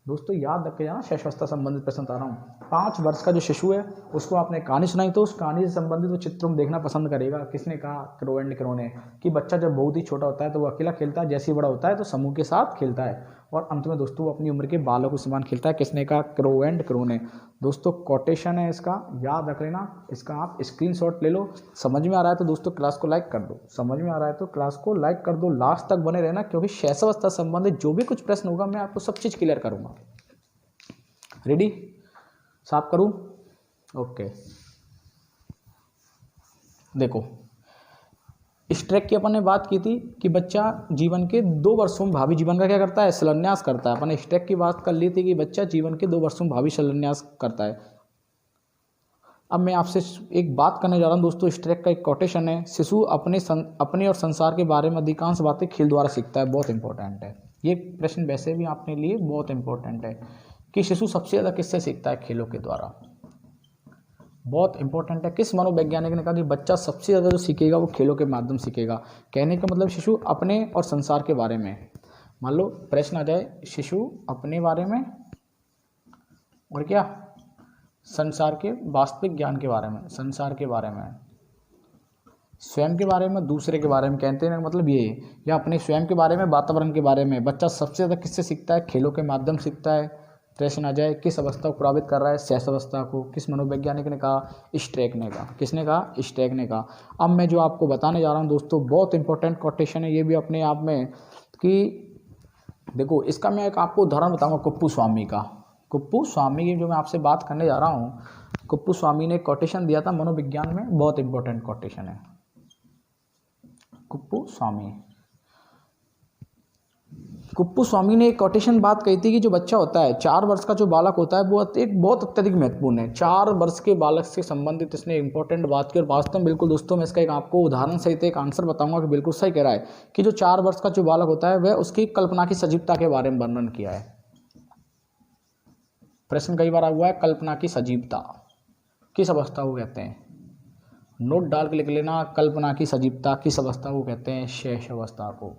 दोस्तों याद रखे जाना, शैशवावस्था संबंधित प्रश्न बता रहा हूँ। 5 वर्ष का जो शिशु है उसको आपने कहानी सुनाई तो उस कहानी से संबंधित वो चित्रों में देखना पसंद करेगा। किसने कहा? क्रो एंड क्रो ने। कि बच्चा जब बहुत ही छोटा होता है तो वो अकेला खेलता है, जैसे ही बड़ा होता है तो समूह के साथ खेलता है, और अंत में दोस्तों वो अपनी उम्र के बालों के समान खेलता है। किसने कहा? क्रो एंड क्रो ने। दोस्तों कोटेशन है इसका, याद रख लेना। इसका आप स्क्रीनशॉट ले लो। समझ में आ रहा है तो दोस्तों क्लास को लाइक कर दो। समझ में आ रहा है तो क्लास को लाइक कर दो। लास्ट तक बने रहना, क्योंकि शैशवावस्था संबंधित जो भी कुछ प्रश्न होगा मैं आपको सब चीज़ क्लियर करूँगा। रेडी? साफ करूं? ओके। देखो इस ट्रैक की अपन ने बात की थी कि बच्चा जीवन के 2 वर्षों में भावी जीवन का क्या करता है? शिलान्यास करता है। अपन ने इस ट्रैक की बात कर ली थी कि बच्चा जीवन के 2 वर्षों में भावी शिलान्यास करता है। अब मैं आपसे एक बात करने जा रहा हूं दोस्तों। इस ट्रैक का एक कोटेशन है, शिशु अपने और संसार के बारे में अधिकांश बातें खेल द्वारा सीखता है। बहुत इंपॉर्टेंट है ये प्रश्न, वैसे भी आपके लिए बहुत इंपॉर्टेंट है कि शिशु सबसे ज़्यादा किससे सीखता है? खेलों के द्वारा। बहुत इंपॉर्टेंट है। किस मनोवैज्ञानिक ने कहा कि बच्चा सबसे ज़्यादा जो सीखेगा वो खेलों के माध्यम सीखेगा? कहने का मतलब शिशु अपने और संसार के बारे में, मान लो प्रश्न आ जाए, शिशु अपने बारे में और क्या, संसार के वास्तविक ज्ञान के बारे में, संसार के बारे में, स्वयं के बारे में, दूसरे के बारे में। कहते हैं मतलब ये, या अपने स्वयं के बारे में, वातावरण के बारे में। बच्चा सबसे ज़्यादा किससे सीखता है? खेलों के माध्यम सीखता है। प्रश्न आ जाए, किस अवस्था को प्रभावित कर रहा है? शैशवावस्था को। किस मनोवैज्ञानिक ने कहा? स्ट्रैक ने कहा। किसने कहा? स्ट्रैक ने कहा। अब मैं जो आपको बताने जा रहा हूँ दोस्तों, बहुत इंपॉर्टेंट कोटेशन है ये भी अपने आप में। कि देखो इसका मैं एक आपको उदाहरण बताऊंगा कुप्पू स्वामी का। कुप्पू स्वामी की जो मैं आपसे बात करने जा रहा हूँ, कुप्पू स्वामी ने कोटेशन दिया था मनोविज्ञान में, बहुत इंपॉर्टेंट कोटेशन है। कुप्पू स्वामी ने एक कोटेशन बात कही थी कि जो बच्चा होता है, 4 वर्ष का जो बालक होता है, वो एक बहुत अत्यधिक महत्वपूर्ण है। 4 वर्ष के बालक से संबंधित इसने इंपॉर्टेंट बात की, और वास्तव में बिल्कुल दोस्तों मैं इसका एक आपको उदाहरण सहित एक आंसर बताऊंगा कि बिल्कुल सही कह रहा है कि जो 4 वर्ष का जो बालक होता है वह उसकी कल्पना की सजीवता के बारे में वर्णन किया है। प्रश्न कई बार हुआ है, कल्पना की सजीवता किस अवस्था को कहते हैं? नोट डाल के लिख लेना, कल्पना की सजीवता किस अवस्था को कहते हैं? शैशवावस्था को।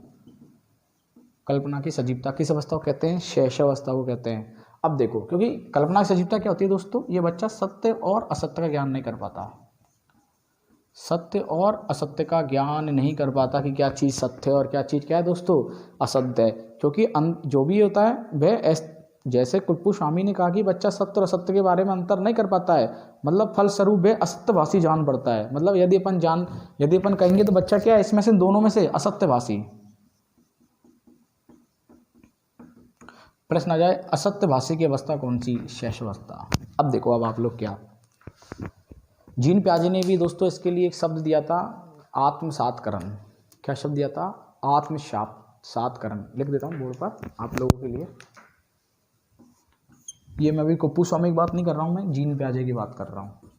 कल्पना की सजीवता किस अवस्था को कहते हैं? शैशवावस्था को कहते हैं। अब देखो, क्योंकि कल्पना की सजीवता क्या होती है दोस्तों, ये बच्चा सत्य और असत्य का ज्ञान नहीं कर पाता। सत्य और असत्य का ज्ञान नहीं कर पाता कि क्या चीज़ सत्य है और क्या चीज़ क्या है दोस्तों, असत्य है। क्योंकि जो भी होता है वह, जैसे कुप्पू स्वामी ने कहा कि बच्चा सत्य और असत्य के बारे में अंतर नहीं कर पाता है, मतलब फलस्वरूप वह असत्यभाषी जान पड़ता है। मतलब यदि अपन कहेंगे तो बच्चा क्या है, इसमें से दोनों में से असत्यभाषी। प्रश्न आ जाए, असत्यभाषी की अवस्था कौन सी? शैशवावस्था। अब देखो, अब आप लोग क्या, जीन प्याजे ने भी दोस्तों इसके लिए एक शब्द दिया था, आत्मसातकरण। क्या शब्द दिया था? आत्मसातकरण। लिख देता हूँ बोर्ड पर आप लोगों के लिए। ये मैं अभी कुप्पू स्वामी की बात नहीं कर रहा हूँ, मैं जीन प्याजे की बात कर रहा हूँ।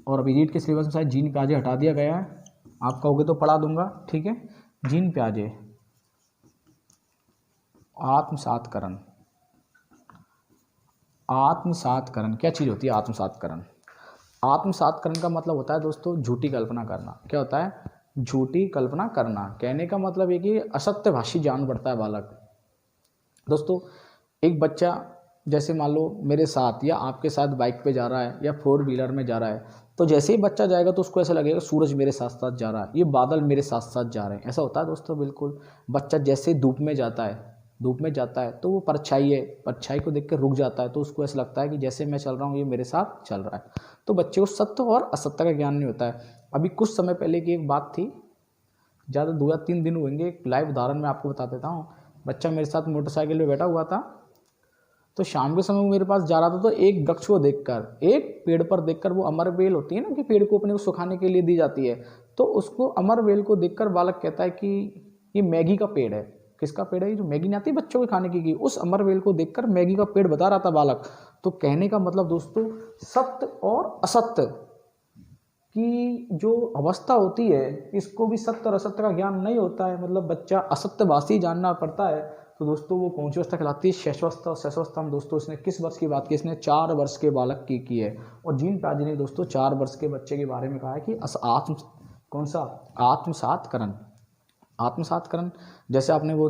और अभी रीड के सिलेबस में शायद जीन प्याजे हटा दिया गया है, आप कहोगे तो पढ़ा दूंगा, ठीक है। जीन प्याजे, आत्मसातकरण। आत्मसातकरण क्या चीज़ होती है? आत्मसातकरण। आत्मसातकरण का मतलब होता है दोस्तों झूठी कल्पना करना। क्या होता है? झूठी कल्पना करना। कहने का मतलब ये कि असत्यभाषी जान पड़ता है बालक। दोस्तों एक बच्चा जैसे मान लो मेरे साथ या आपके साथ बाइक पे जा रहा है या 4 व्हीलर में जा रहा है, तो जैसे ही बच्चा जाएगा तो उसको ऐसा लगेगा सूरज मेरे साथ साथ जा रहा है, ये बादल मेरे साथ साथ जा रहे हैं। ऐसा होता है दोस्तों, बिल्कुल। बच्चा जैसे धूप में जाता है, धूप में जाता है तो वो परछाई है, परछाई को देख कर रुक जाता है, तो उसको ऐसा लगता है कि जैसे मैं चल रहा हूँ ये मेरे साथ चल रहा है। तो बच्चे को सत्य और असत्य का ज्ञान नहीं होता है। अभी कुछ समय पहले की एक बात थी, ज़्यादा 2 या 3 दिन होंगे, एक लाइव उदाहरण मैं आपको बता देता हूँ। बच्चा मेरे साथ मोटरसाइकिल में बैठा हुआ था, तो शाम के समय वो मेरे पास जा रहा था, तो एक वृक्ष को देखकर, एक पेड़ पर देखकर, वो अमर बेल होती है ना कि पेड़ को अपने को सुखाने के लिए दी जाती है, तो उसको अमर बेल को देखकर बालक कहता है कि ये मैगी का पेड़ है। किसका पेड़ है? ये जो मैगी नहीं आती बच्चों के खाने की, उस अमर बेल को देखकर मैगी का पेड़ बता रहा था बालक। तो कहने का मतलब दोस्तों, सत्य और असत्य की जो अवस्था होती है, इसको भी सत्य और असत्य का ज्ञान नहीं होता है, मतलब बच्चा असत्यभाषी जानना पड़ता है। तो दोस्तों वो कौन सी अवस्था कहलाती है? शैशवस्था। और शैशवस्था में दोस्तों इसने किस वर्ष की बात की? इसने 4 वर्ष के बालक की है। और जीन प्याज ने दोस्तों 4 वर्ष के बच्चे के बारे में कहा है कि आत्मसातकरण। आत्मसातकरण, जैसे आपने वो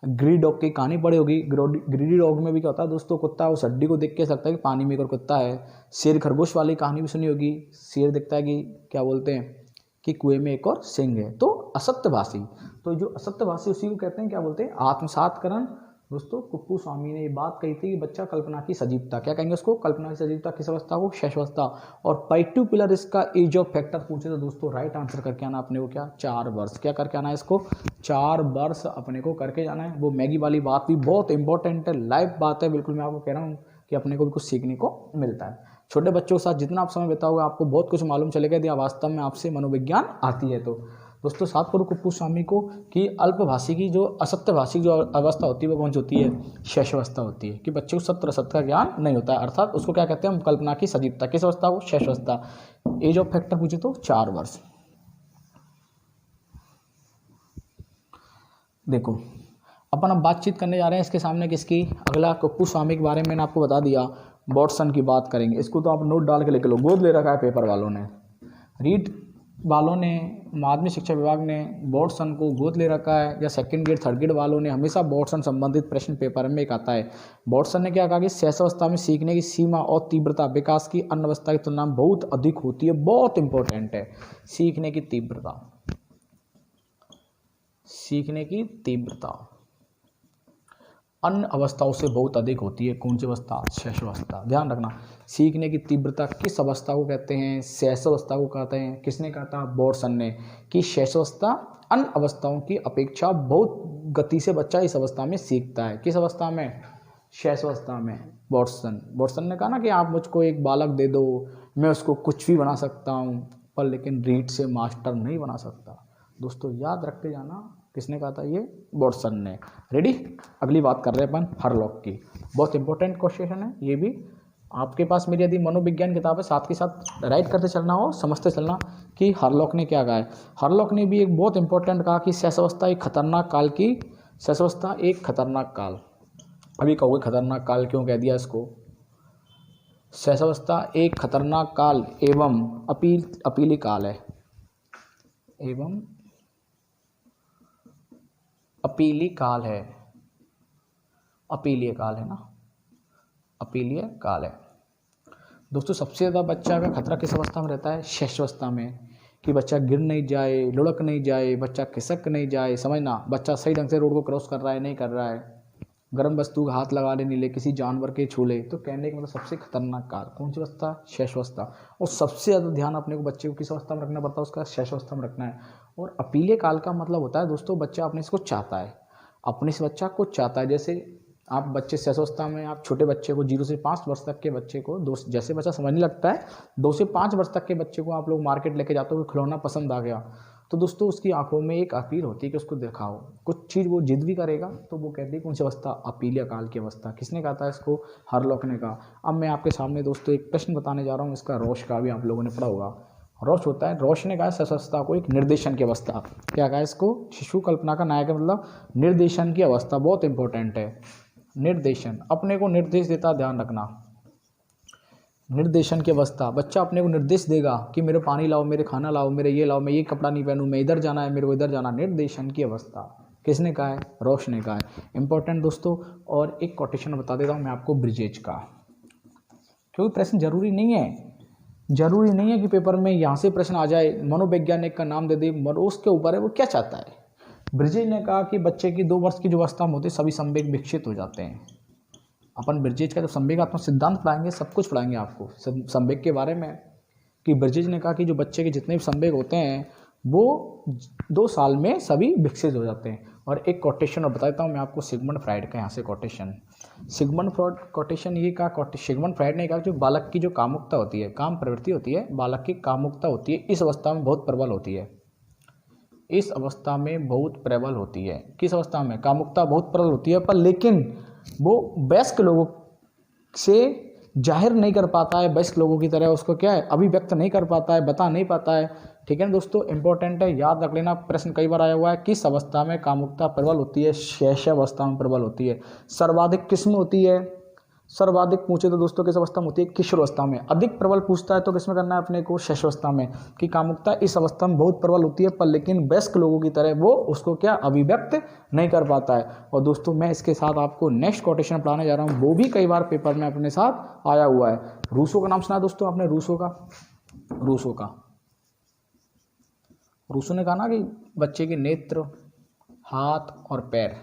ग्रीडी डॉग की कहानी पढ़ी होगी। ग्रीडी डॉग में भी क्या होता है दोस्तों, कुत्ता उस हड्डी को देख के लगता है कि पानी में एक और कुत्ता है। शेर खरगोश वाली कहानी भी सुनी होगी। शेर दिखता है कि क्या बोलते हैं कि कुएं में एक और सिंह है। तो असत्यभाषी, तो जो असत्यभाषी उसी को कहते हैं क्या बोलते हैं? आत्मसातकरण। दोस्तों कुप्पू स्वामी ने ये बात कही थी कि बच्चा कल्पना की सजीवता, क्या कहेंगे उसको? कल्पना की सजीवता। किस अवस्था को? शैशवस्था। और पर्टिकुलर इसका एज ऑफ फैक्टर पूछे तो दोस्तों राइट आंसर करके आना अपने को क्या? 4 वर्ष। क्या करके आना है इसको? 4 वर्ष अपने को करके जाना है। वो मैगी वाली बात भी बहुत इंपॉर्टेंट है, लाइव बात है, बिल्कुल मैं आपको कह रहा हूँ कि अपने को भी कुछ सीखने को मिलता है। छोटे बच्चों के साथ जितना आप समय बिताओगे आपको बहुत कुछ मालूम चलेगा यदि वास्तव में आपसे मनोविज्ञान आती है तो। दोस्तों साथ करो कुप्पू स्वामी को कि अल्पभाषी की जो असत्यभाषी जो अवस्था होती है वो कौन सी होती है? शैशवस्था होती है, कि बच्चे को सत्य असत्य का ज्ञान नहीं होता है, अर्थात उसको क्या कहते हैं हम? कल्पना की सजीवता। किस अवस्था को? शैशवस्था। एज ऑफ फैक्टर पूछे तो 4 वर्ष। देखो अपन अब बातचीत करने जा रहे हैं इसके सामने किसकी? अगला कुप्पू स्वामी के बारे में मैंने आपको बता दिया, वॉटसन की बात करेंगे। इसको तो आप नोट डाल के लिख लो, गोद ले रखा है पेपर वालों ने, रीड वालों ने, माध्यमिक शिक्षा विभाग ने वॉटसन को गोद ले रखा है, या सेकंड ग्रेड थर्ड ग्रेड वालों ने हमेशा वॉटसन संबंधित प्रश्न पेपर में एक आता है। वॉटसन ने क्या कहा कि शैशवावस्था में सीखने की सीमा और तीव्रता विकास की अन्य अवस्था की तुलना में बहुत अधिक होती है। बहुत इंपॉर्टेंट है, सीखने की तीव्रता, सीखने की तीव्रता अन्य अवस्थाओं से बहुत अधिक होती है। कौन सी अवस्था? शैशवावस्था। ध्यान रखना, सीखने की तीव्रता किस अवस्था को कहते हैं? शैशवावस्था को कहते हैं। किसने कहा था? वॉटसन ने, कि शैशवावस्था अन्य अवस्थाओं की अपेक्षा बहुत गति से बच्चा इस अवस्था में सीखता है। किस अवस्था में? शैशवावस्था में। वॉटसन ने कहा ना कि आप मुझको एक बालक दे दो, मैं उसको कुछ भी बना सकता हूँ, पर लेकिन रीड से मास्टर नहीं बना सकता। दोस्तों याद रख के जाना, किसने कहा था? ये वॉटसन ने। रेडी? अगली बात कर रहे हैं अपन हरलॉक की। बहुत इंपॉर्टेंट क्वेश्चन है ये भी। आपके पास मेरी यदि मनोविज्ञान किताब है साथ के साथ राइट करते चलना हो, समझते चलना कि हरलॉक ने क्या कहा है। हरलॉक ने भी एक बहुत इंपॉर्टेंट कहा कि शैशवावस्था एक खतरनाक काल की, शैशवावस्था एक खतरनाक काल। अभी कहोगे खतरनाक काल क्यों कह दिया इसको? शैशवावस्था एक खतरनाक काल एवं अपीली काल है, एवं अपीली काल है। अपीलीय काल है ना, अपीलीय काल है। दोस्तों सबसे ज़्यादा बच्चा का खतरा किस अवस्था में रहता है? शैशवावस्था में, कि बच्चा गिर नहीं जाए, लुढ़क नहीं जाए, बच्चा खिसक नहीं जाए। समझना, बच्चा सही ढंग से रोड को क्रॉस कर रहा है नहीं कर रहा है, गर्म वस्तु का हाथ लगा ले नहीं ले, किसी जानवर के छू ले, तो कहने का मतलब सबसे खतरनाक काल कौन सी अवस्था? शैशवावस्था। और सबसे ज़्यादा ध्यान अपने को बच्चे को किस अवस्था में रखना पड़ता है? उसका शैशवावस्था में रखना है। और अपीलीय काल का मतलब होता है दोस्तों बच्चा अपने से कुछ चाहता है, अपने से बच्चा कुछ चाहता है। जैसे आप बच्चे शैशवावस्था में आप छोटे बच्चे को 0 से 5 वर्ष तक के बच्चे को जैसे बच्चा समझने लगता है 2 से 5 वर्ष तक के बच्चे को आप लोग मार्केट लेके जाते हो, खिलौना पसंद आ गया तो दोस्तों उसकी आंखों में एक अपील होती है कि उसको दिखाओ कुछ चीज़, वो जिद भी करेगा तो वो कहती है कौन सी अवस्था? अपीलीय काल की अवस्था। किसने कहा था इसको? हरलॉक ने कहा। अब मैं आपके सामने दोस्तों एक प्रश्न बताने जा रहा हूँ, इसका रोश का भी आप लोगों ने पढ़ा होगा। रोश होता है, रोश ने कहा शैशवावस्था को एक निर्देशन की अवस्था। क्या कहा इसको? शिशु कल्पना का नायक मतलब निर्देशन की अवस्था। बहुत इंपॉर्टेंट है निर्देशन, अपने को निर्देश देता, ध्यान रखना। निर्देशन की अवस्था, बच्चा अपने को निर्देश देगा कि मेरे पानी लाओ, मेरे खाना लाओ, मेरे ये लाओ, मैं ये कपड़ा नहीं पहनूं, मैं इधर जाना है, मेरे को इधर जाना। निर्देशन की अवस्था किसने कहा है? रोश ने कहा है। इंपॉर्टेंट दोस्तों। और एक कोटेशन बता देता हूँ मैं आपको ब्रिजेज का, क्योंकि प्रश्न जरूरी नहीं है कि पेपर में यहाँ से प्रश्न आ जाए, मनोवैज्ञानिक का नाम दे दे, उसके ऊपर है वो क्या चाहता है। ब्रिजेश ने कहा कि बच्चे की 2 वर्ष की जो अवस्था में होती है सभी संवेग विकसित हो जाते हैं। अपन ब्रिजेश का जो संवेगात्मक सिद्धांत पढ़ाएंगे, सब कुछ पढ़ाएंगे आपको संवेग के बारे में, कि ब्रिजेश ने कहा कि जो बच्चे के जितने भी संवेग होते हैं वो 2 साल में सभी विकसित हो जाते हैं। और एक कोटेशन और बताता हूँ मैं आपको सिगमंड फ्राइड का, यहाँ से कोटेशन, सिगमंड फ्रॉइड कोटेशन ये कहा, सिगमंड फ्राइड ने कहा जो बालक की जो कामुकता होती है, काम प्रवृत्ति होती है, बालक की कामुकता होती है, इस अवस्था में बहुत प्रबल होती है। इस अवस्था में बहुत प्रबल होती है। किस अवस्था में? कामुकता बहुत प्रबल होती है, पर लेकिन वो वयस्क लोगों से जाहिर नहीं कर पाता है, वयस्क लोगों की तरह उसको क्या है, अभिव्यक्त नहीं कर पाता है, बता नहीं पाता है। ठीक है ना दोस्तों, इंपॉर्टेंट है, याद रख लेना, प्रश्न कई बार आया हुआ है। किस अवस्था में कामुकता प्रबल होती है? शैशवावस्था में प्रबल होती है। सर्वाधिक किस्म होती है, सर्वाधिक पूछे तो दोस्तों किस अवस्था में होती है? किशोरावस्था में। अधिक प्रबल पूछता है तो किसमें करना है अपने को? शैशवावस्था में। कि कामुकता इस अवस्था में बहुत प्रबल होती है, पर लेकिन वयस्क लोगों की तरह वो उसको क्या, अभिव्यक्त नहीं कर पाता है। और दोस्तों मैं इसके साथ आपको नेक्स्ट कोटेशन पढ़ाने जा रहा हूँ, वो भी कई बार पेपर में अपने साथ आया हुआ है। रूसो का नाम सुना दोस्तों आपने? रूसो ने कहा ना कि बच्चे के नेत्र, हाथ और पैर,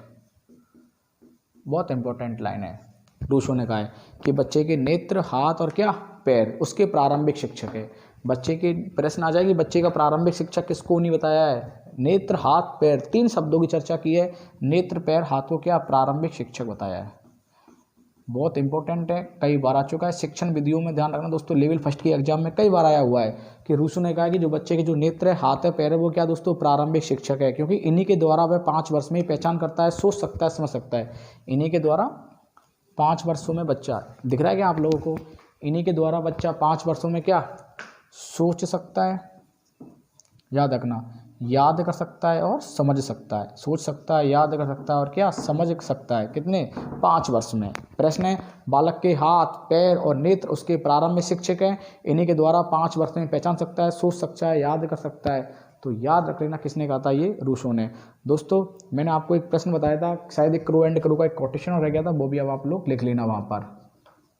बहुत इंपॉर्टेंट लाइन है। रूसो ने कहा है कि बच्चे के नेत्र, हाथ और क्या, पैर उसके प्रारंभिक शिक्षक है। बच्चे के प्रश्न आ जाएगी, बच्चे का प्रारंभिक शिक्षक किसको नहीं बताया है? नेत्र, हाथ, पैर, 3 शब्दों की चर्चा की है। नेत्र, पैर, हाथ को क्या प्रारंभिक शिक्षक बताया है। बहुत इंपॉर्टेंट है, कई बार आ चुका है शिक्षण विधियों में। ध्यान रखना दोस्तों, लेवल 1 की एग्जाम में कई बार आया हुआ है कि रूसो ने कहा कि जो बच्चे के जो नेत्र है, हाथ है, पैर है, वो क्या दोस्तों प्रारंभिक शिक्षक है, क्योंकि इन्हीं के द्वारा वह 5 वर्ष में ही पहचान करता है, सोच सकता है, समझ सकता है। इन्हीं के द्वारा 5 वर्षों में बच्चा, दिख रहा है क्या आप लोगों को? इन्हीं के द्वारा बच्चा 5 वर्षों में क्या सोच सकता है, याद रखना, याद कर सकता है और समझ सकता है। सोच सकता है, याद कर सकता है और क्या, समझ सकता है। कितने? 5 वर्ष में। प्रश्न है, बालक के हाथ, पैर और नेत्र उसके प्रारंभिक शिक्षक हैं। इन्हीं के द्वारा 5 वर्ष में पहचान सकता है, सोच सकता है, याद कर सकता है। तो याद रख लेना किसने कहा था? ये रूसो ने। दोस्तों मैंने आपको एक प्रश्न बताया था, शायद एक क्रो एंड क्रो का एक कोटेशन रह गया था, वो भी अब आप लोग लिख लेना वहाँ पर।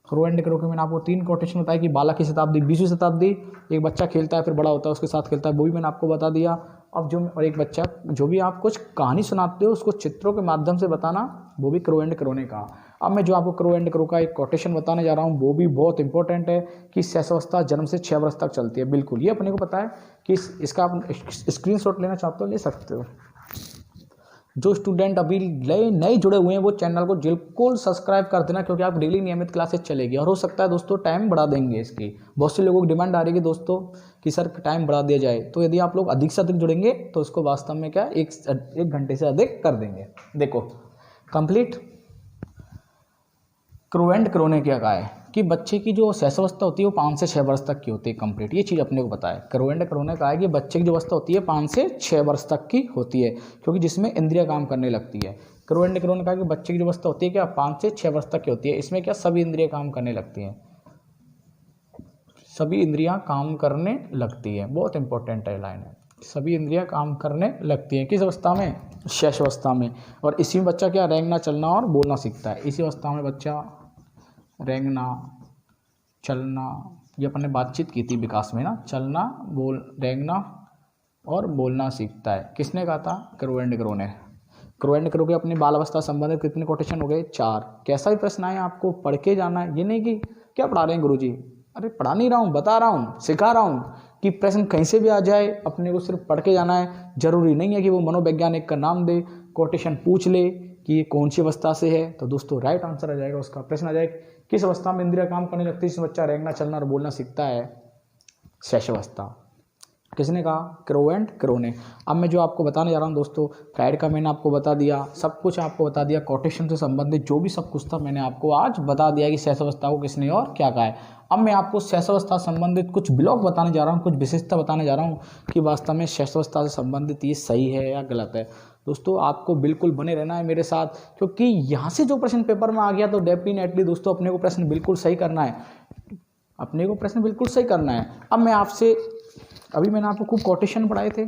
क्रो एंड क्रो के मैंने आपको 3 कोटेशन बताया कि बालक की शताब्दी 20वीं शताब्दी, एक बच्चा खेलता है फिर बड़ा होता है उसके साथ खेलता है, वो भी मैंने आपको बता दिया। अब जो और एक बच्चा, जो भी आप कुछ कहानी सुनाते हो उसको चित्रों के माध्यम से बताना, वो भी क्रो एंड क्रो ने कहा। अब मैं जो आपको क्रो एंड क्रो का एक कोटेशन बताने जा रहा हूँ, वो भी बहुत इंपॉर्टेंट है कि शैशवावस्था जन्म से 6 वर्ष तक चलती है। बिल्कुल, ये अपने को पता है कि इसका आप स्क्रीनशॉट लेना चाहते हो ले सकते हो। जो स्टूडेंट अभी नए जुड़े हुए हैं वो चैनल को बिल्कुल सब्सक्राइब कर देना, क्योंकि आप डेली नियमित क्लासेस चलेगी। और हो सकता है दोस्तों टाइम बढ़ा देंगे इसकी, बहुत से लोगों की डिमांड आ रही है दोस्तों कि सर टाइम बढ़ा दिया जाए। तो यदि आप लोग अधिक से अधिक जुड़ेंगे तो इसको वास्तव में क्या 1 घंटे से अधिक कर देंगे। देखो कंप्लीट क्रो एंड क्रो ने क्या कहा है कि बच्चे की जो शैशवावस्था होती है वो 5 से 6 वर्ष तक की होती है कंप्लीट। ये चीज़ अपने को पता है। क्रो एंड क्रो ने कहा है कि बच्चे की जो अवस्था होती है 5 से 6 वर्ष तक की होती है, क्योंकि जिसमें इंद्रियां काम करने लगती है। क्रो एंड क्रो ने कहा कि बच्चे की जो अवस्था होती है क्या 5 से 6 वर्ष तक की होती है, इसमें क्या सभी इंद्रियां काम करने लगती हैं, सभी इंद्रियां काम करने लगती है। बहुत इंपॉर्टेंट है लाइन है, सभी इंद्रियां काम करने लगती हैं। किस अवस्था में? शैशवावस्था में। और इसी में बच्चा क्या रेंगना, चलना और बोलना सीखता है। इसी अवस्था में बच्चा रेंगना, चलना, ये अपन ने बातचीत की थी विकास में ना, चलना, रेंगना और बोलना सीखता है। किसने कहा था? क्रो एंड क्रो ने। क्रो एंड क्रो के अपने बाल अवस्था संबंधित कितने कोटेशन हो गए? 4। कैसा भी प्रश्न आए आपको पढ़ के जाना है, ये नहीं कि क्या पढ़ा रहे हैं गुरुजी, अरे पढ़ा नहीं रहा हूँ, बता रहा हूँ, सिखा रहा हूँ कि प्रश्न कहीं से भी आ जाए, अपने को सिर्फ पढ़ के जाना है। जरूरी नहीं है कि वो मनोवैज्ञानिक का नाम दे, कोटेशन पूछ ले कि ये कौन सी अवस्था से है, तो दोस्तों राइट आंसर आ जाएगा उसका। प्रश्न आ जाएगा किस अवस्था में इंद्रियां काम करने लगती है, जिसमें बच्चा रेंगना, चलना और बोलना सीखता है? शैशवावस्था। किसने कहा? क्रो एंड क्रो ने। अब मैं जो आपको बताने जा रहा हूँ दोस्तों, फ्राइड का मैंने आपको बता दिया, सब कुछ आपको बता दिया, कोटेशन से संबंधित जो भी सब कुछ था मैंने आपको आज बता दिया कि शैशवावस्था को किसने और क्या कहा है। अब मैं आपको शैशवावस्था संबंधित कुछ ब्लॉक बताने जा रहा हूँ, कुछ विशेषता बताने जा रहा हूँ कि वास्तव में शैशवावस्था से संबंधित ये सही है या गलत है। दोस्तों आपको बिल्कुल बने रहना है मेरे साथ, क्योंकि यहाँ से जो प्रश्न पेपर में आ गया तो डेफिनेटली दोस्तों अपने को प्रश्न बिल्कुल सही करना है, अपने को प्रश्न बिल्कुल सही करना है। अब मैं आपसे, अभी मैंने आपको खूब कोटेशन पढ़ाए थे,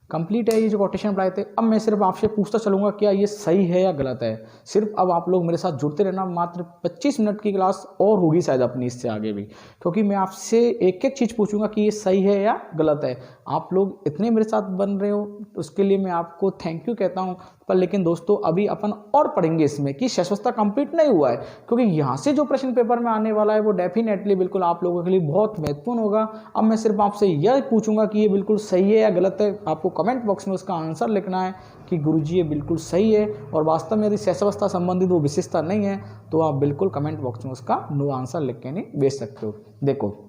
कंप्लीट है ये जो कोटेशन पढ़ाए थे। अब मैं सिर्फ आपसे पूछता चलूँगा क्या ये सही है या गलत है। सिर्फ अब आप लोग मेरे साथ जुड़ते रहना, मात्र 25 मिनट की क्लास और होगी शायद अपनी इससे आगे भी, क्योंकि मैं आपसे एक एक चीज़ पूछूंगा कि ये सही है या गलत है। आप लोग इतने मेरे साथ बन रहे हो उसके लिए मैं आपको थैंक यू कहता हूँ। पर लेकिन दोस्तों अभी अपन और पढ़ेंगे इसमें कि शैशवस्ता कंप्लीट नहीं हुआ है, क्योंकि यहाँ से जो प्रश्न पेपर में आने वाला है वो डेफिनेटली बिल्कुल आप लोगों के लिए बहुत महत्वपूर्ण होगा। अब मैं सिर्फ आपसे यह पूछूंगा कि ये बिल्कुल सही है या गलत है। आपको कमेंट बॉक्स में उसका आंसर लिखना है कि गुरुजी ये बिल्कुल सही है, और वास्तव में यदि शैशवावस्था संबंधित वो विशेषता नहीं है तो आप बिल्कुल कमेंट बॉक्स में उसका नो आंसर लिख के नहीं भेज सकते हो। देखो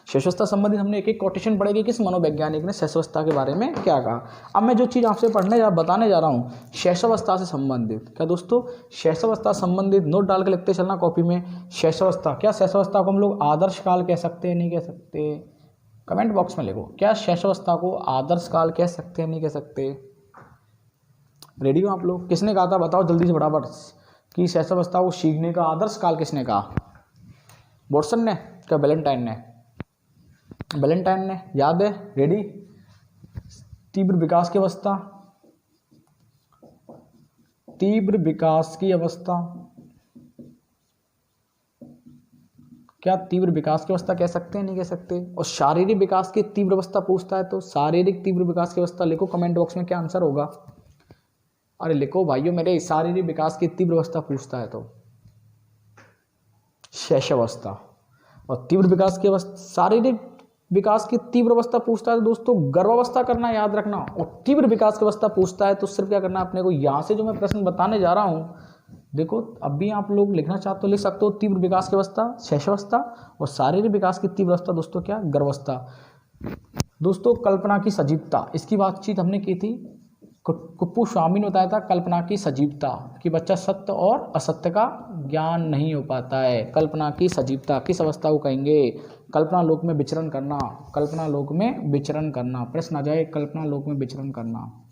शैशवावस्था संबंधित हमने एक एक कोटेशन पढ़ेगी किस मनोवैज्ञानिक ने शैशवावस्था के बारे में क्या कहा। अब मैं जो चीज़ आपसे बताने जा रहा हूँ शैशवावस्था से संबंधित, क्या दोस्तों शैशवावस्था संबंधित नोट डाल के लिखते चलना कॉपी में। शैशवावस्था, क्या शैशवावस्था को हम लोग आदर्श काल कह सकते हैं नहीं कह सकते, कमेंट बॉक्स में लिखो। क्या शैशवावस्था को आदर्श काल कह सकते हैं नहीं कह सकते। रेडी हो आप लोग? किसने कहा था बताओ जल्दी से बराबर कि शैशवावस्था को सीखने का आदर्श काल किसने कहा? वॉटसन ने क्या वैलेंटाइन ने? वैलेंटाइन ने, याद है? रेडी? तीव्र विकास की अवस्था, तीव्र विकास की अवस्था, क्या तीव्र विकास की अवस्था कह सकते हैं नहीं कह सकते। और शारीरिक विकास की तीव्र अवस्था पूछता है तो शारीरिक तीव्र विकास की अवस्था लिखो कमेंट बॉक्स में क्या आंसर होगा। अरे लिखो भाइयों मेरे, शारीरिक विकास की तीव्र अवस्था पूछता है तो शैशवावस्था। और तीव्र विकास की अवस्था, शारीरिक विकास की तीव्र अवस्था पूछता है तो दोस्तों गर्भावस्था करना याद रखना। और तीव्र विकास की अवस्था पूछता है तो सिर्फ क्या करना है अपने को, यहाँ से जो मैं प्रश्न बताने जा रहा हूँ देखो, अभी आप लोग लिखना चाहते हो लिख सकते हो। तीव्र विकास की अवस्था शैशवावस्था, और शारीरिक विकास की तीव्र अवस्था दोस्तों क्या गर्भावस्था। दोस्तों कल्पना की सजीवता, इसकी बातचीत हमने की थी। कुप्पू स्वामी ने बताया था कल्पना की सजीवता कि बच्चा सत्य और असत्य का ज्ञान नहीं हो पाता है। कल्पना की सजीवता किस अवस्था को कहेंगे? कल्पना लोक में विचरण करना, कल्पना लोक में विचरण करना। प्रश्न आ जाए कल्पना लोक में विचरण करना,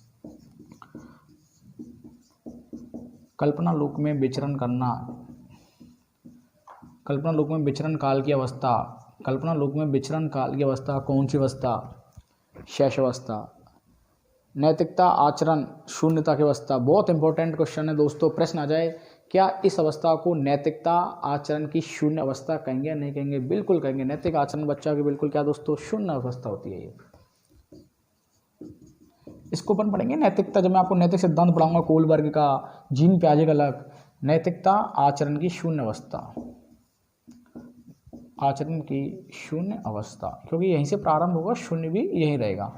कल्पना लोक में विचरण करना, कल्पना लोक में विचरण काल की अवस्था, कल्पना लोक में विचरण काल की अवस्था कौन सी अवस्था? शैशवावस्था। नैतिकता आचरण शून्यता की अवस्था, बहुत इंपॉर्टेंट क्वेश्चन है दोस्तों। प्रश्न आ जाए क्या इस अवस्था को नैतिकता आचरण की शून्य अवस्था कहेंगे या नहीं कहेंगे? बिल्कुल कहेंगे। नैतिक आचरण बच्चा की बिल्कुल क्या दोस्तों शून्य अवस्था होती है ये। इसको अपन पढ़ेंगे नैतिकता, जब मैं आपको नैतिक सिद्धांत पढ़ाऊंगा कोलबर्ग का, जीन प्याजे का अलग। नैतिकता आचरण की शून्य अवस्था, आचरण की शून्य अवस्था, क्योंकि यहीं से प्रारंभ होगा, शून्य भी यहीं रहेगा,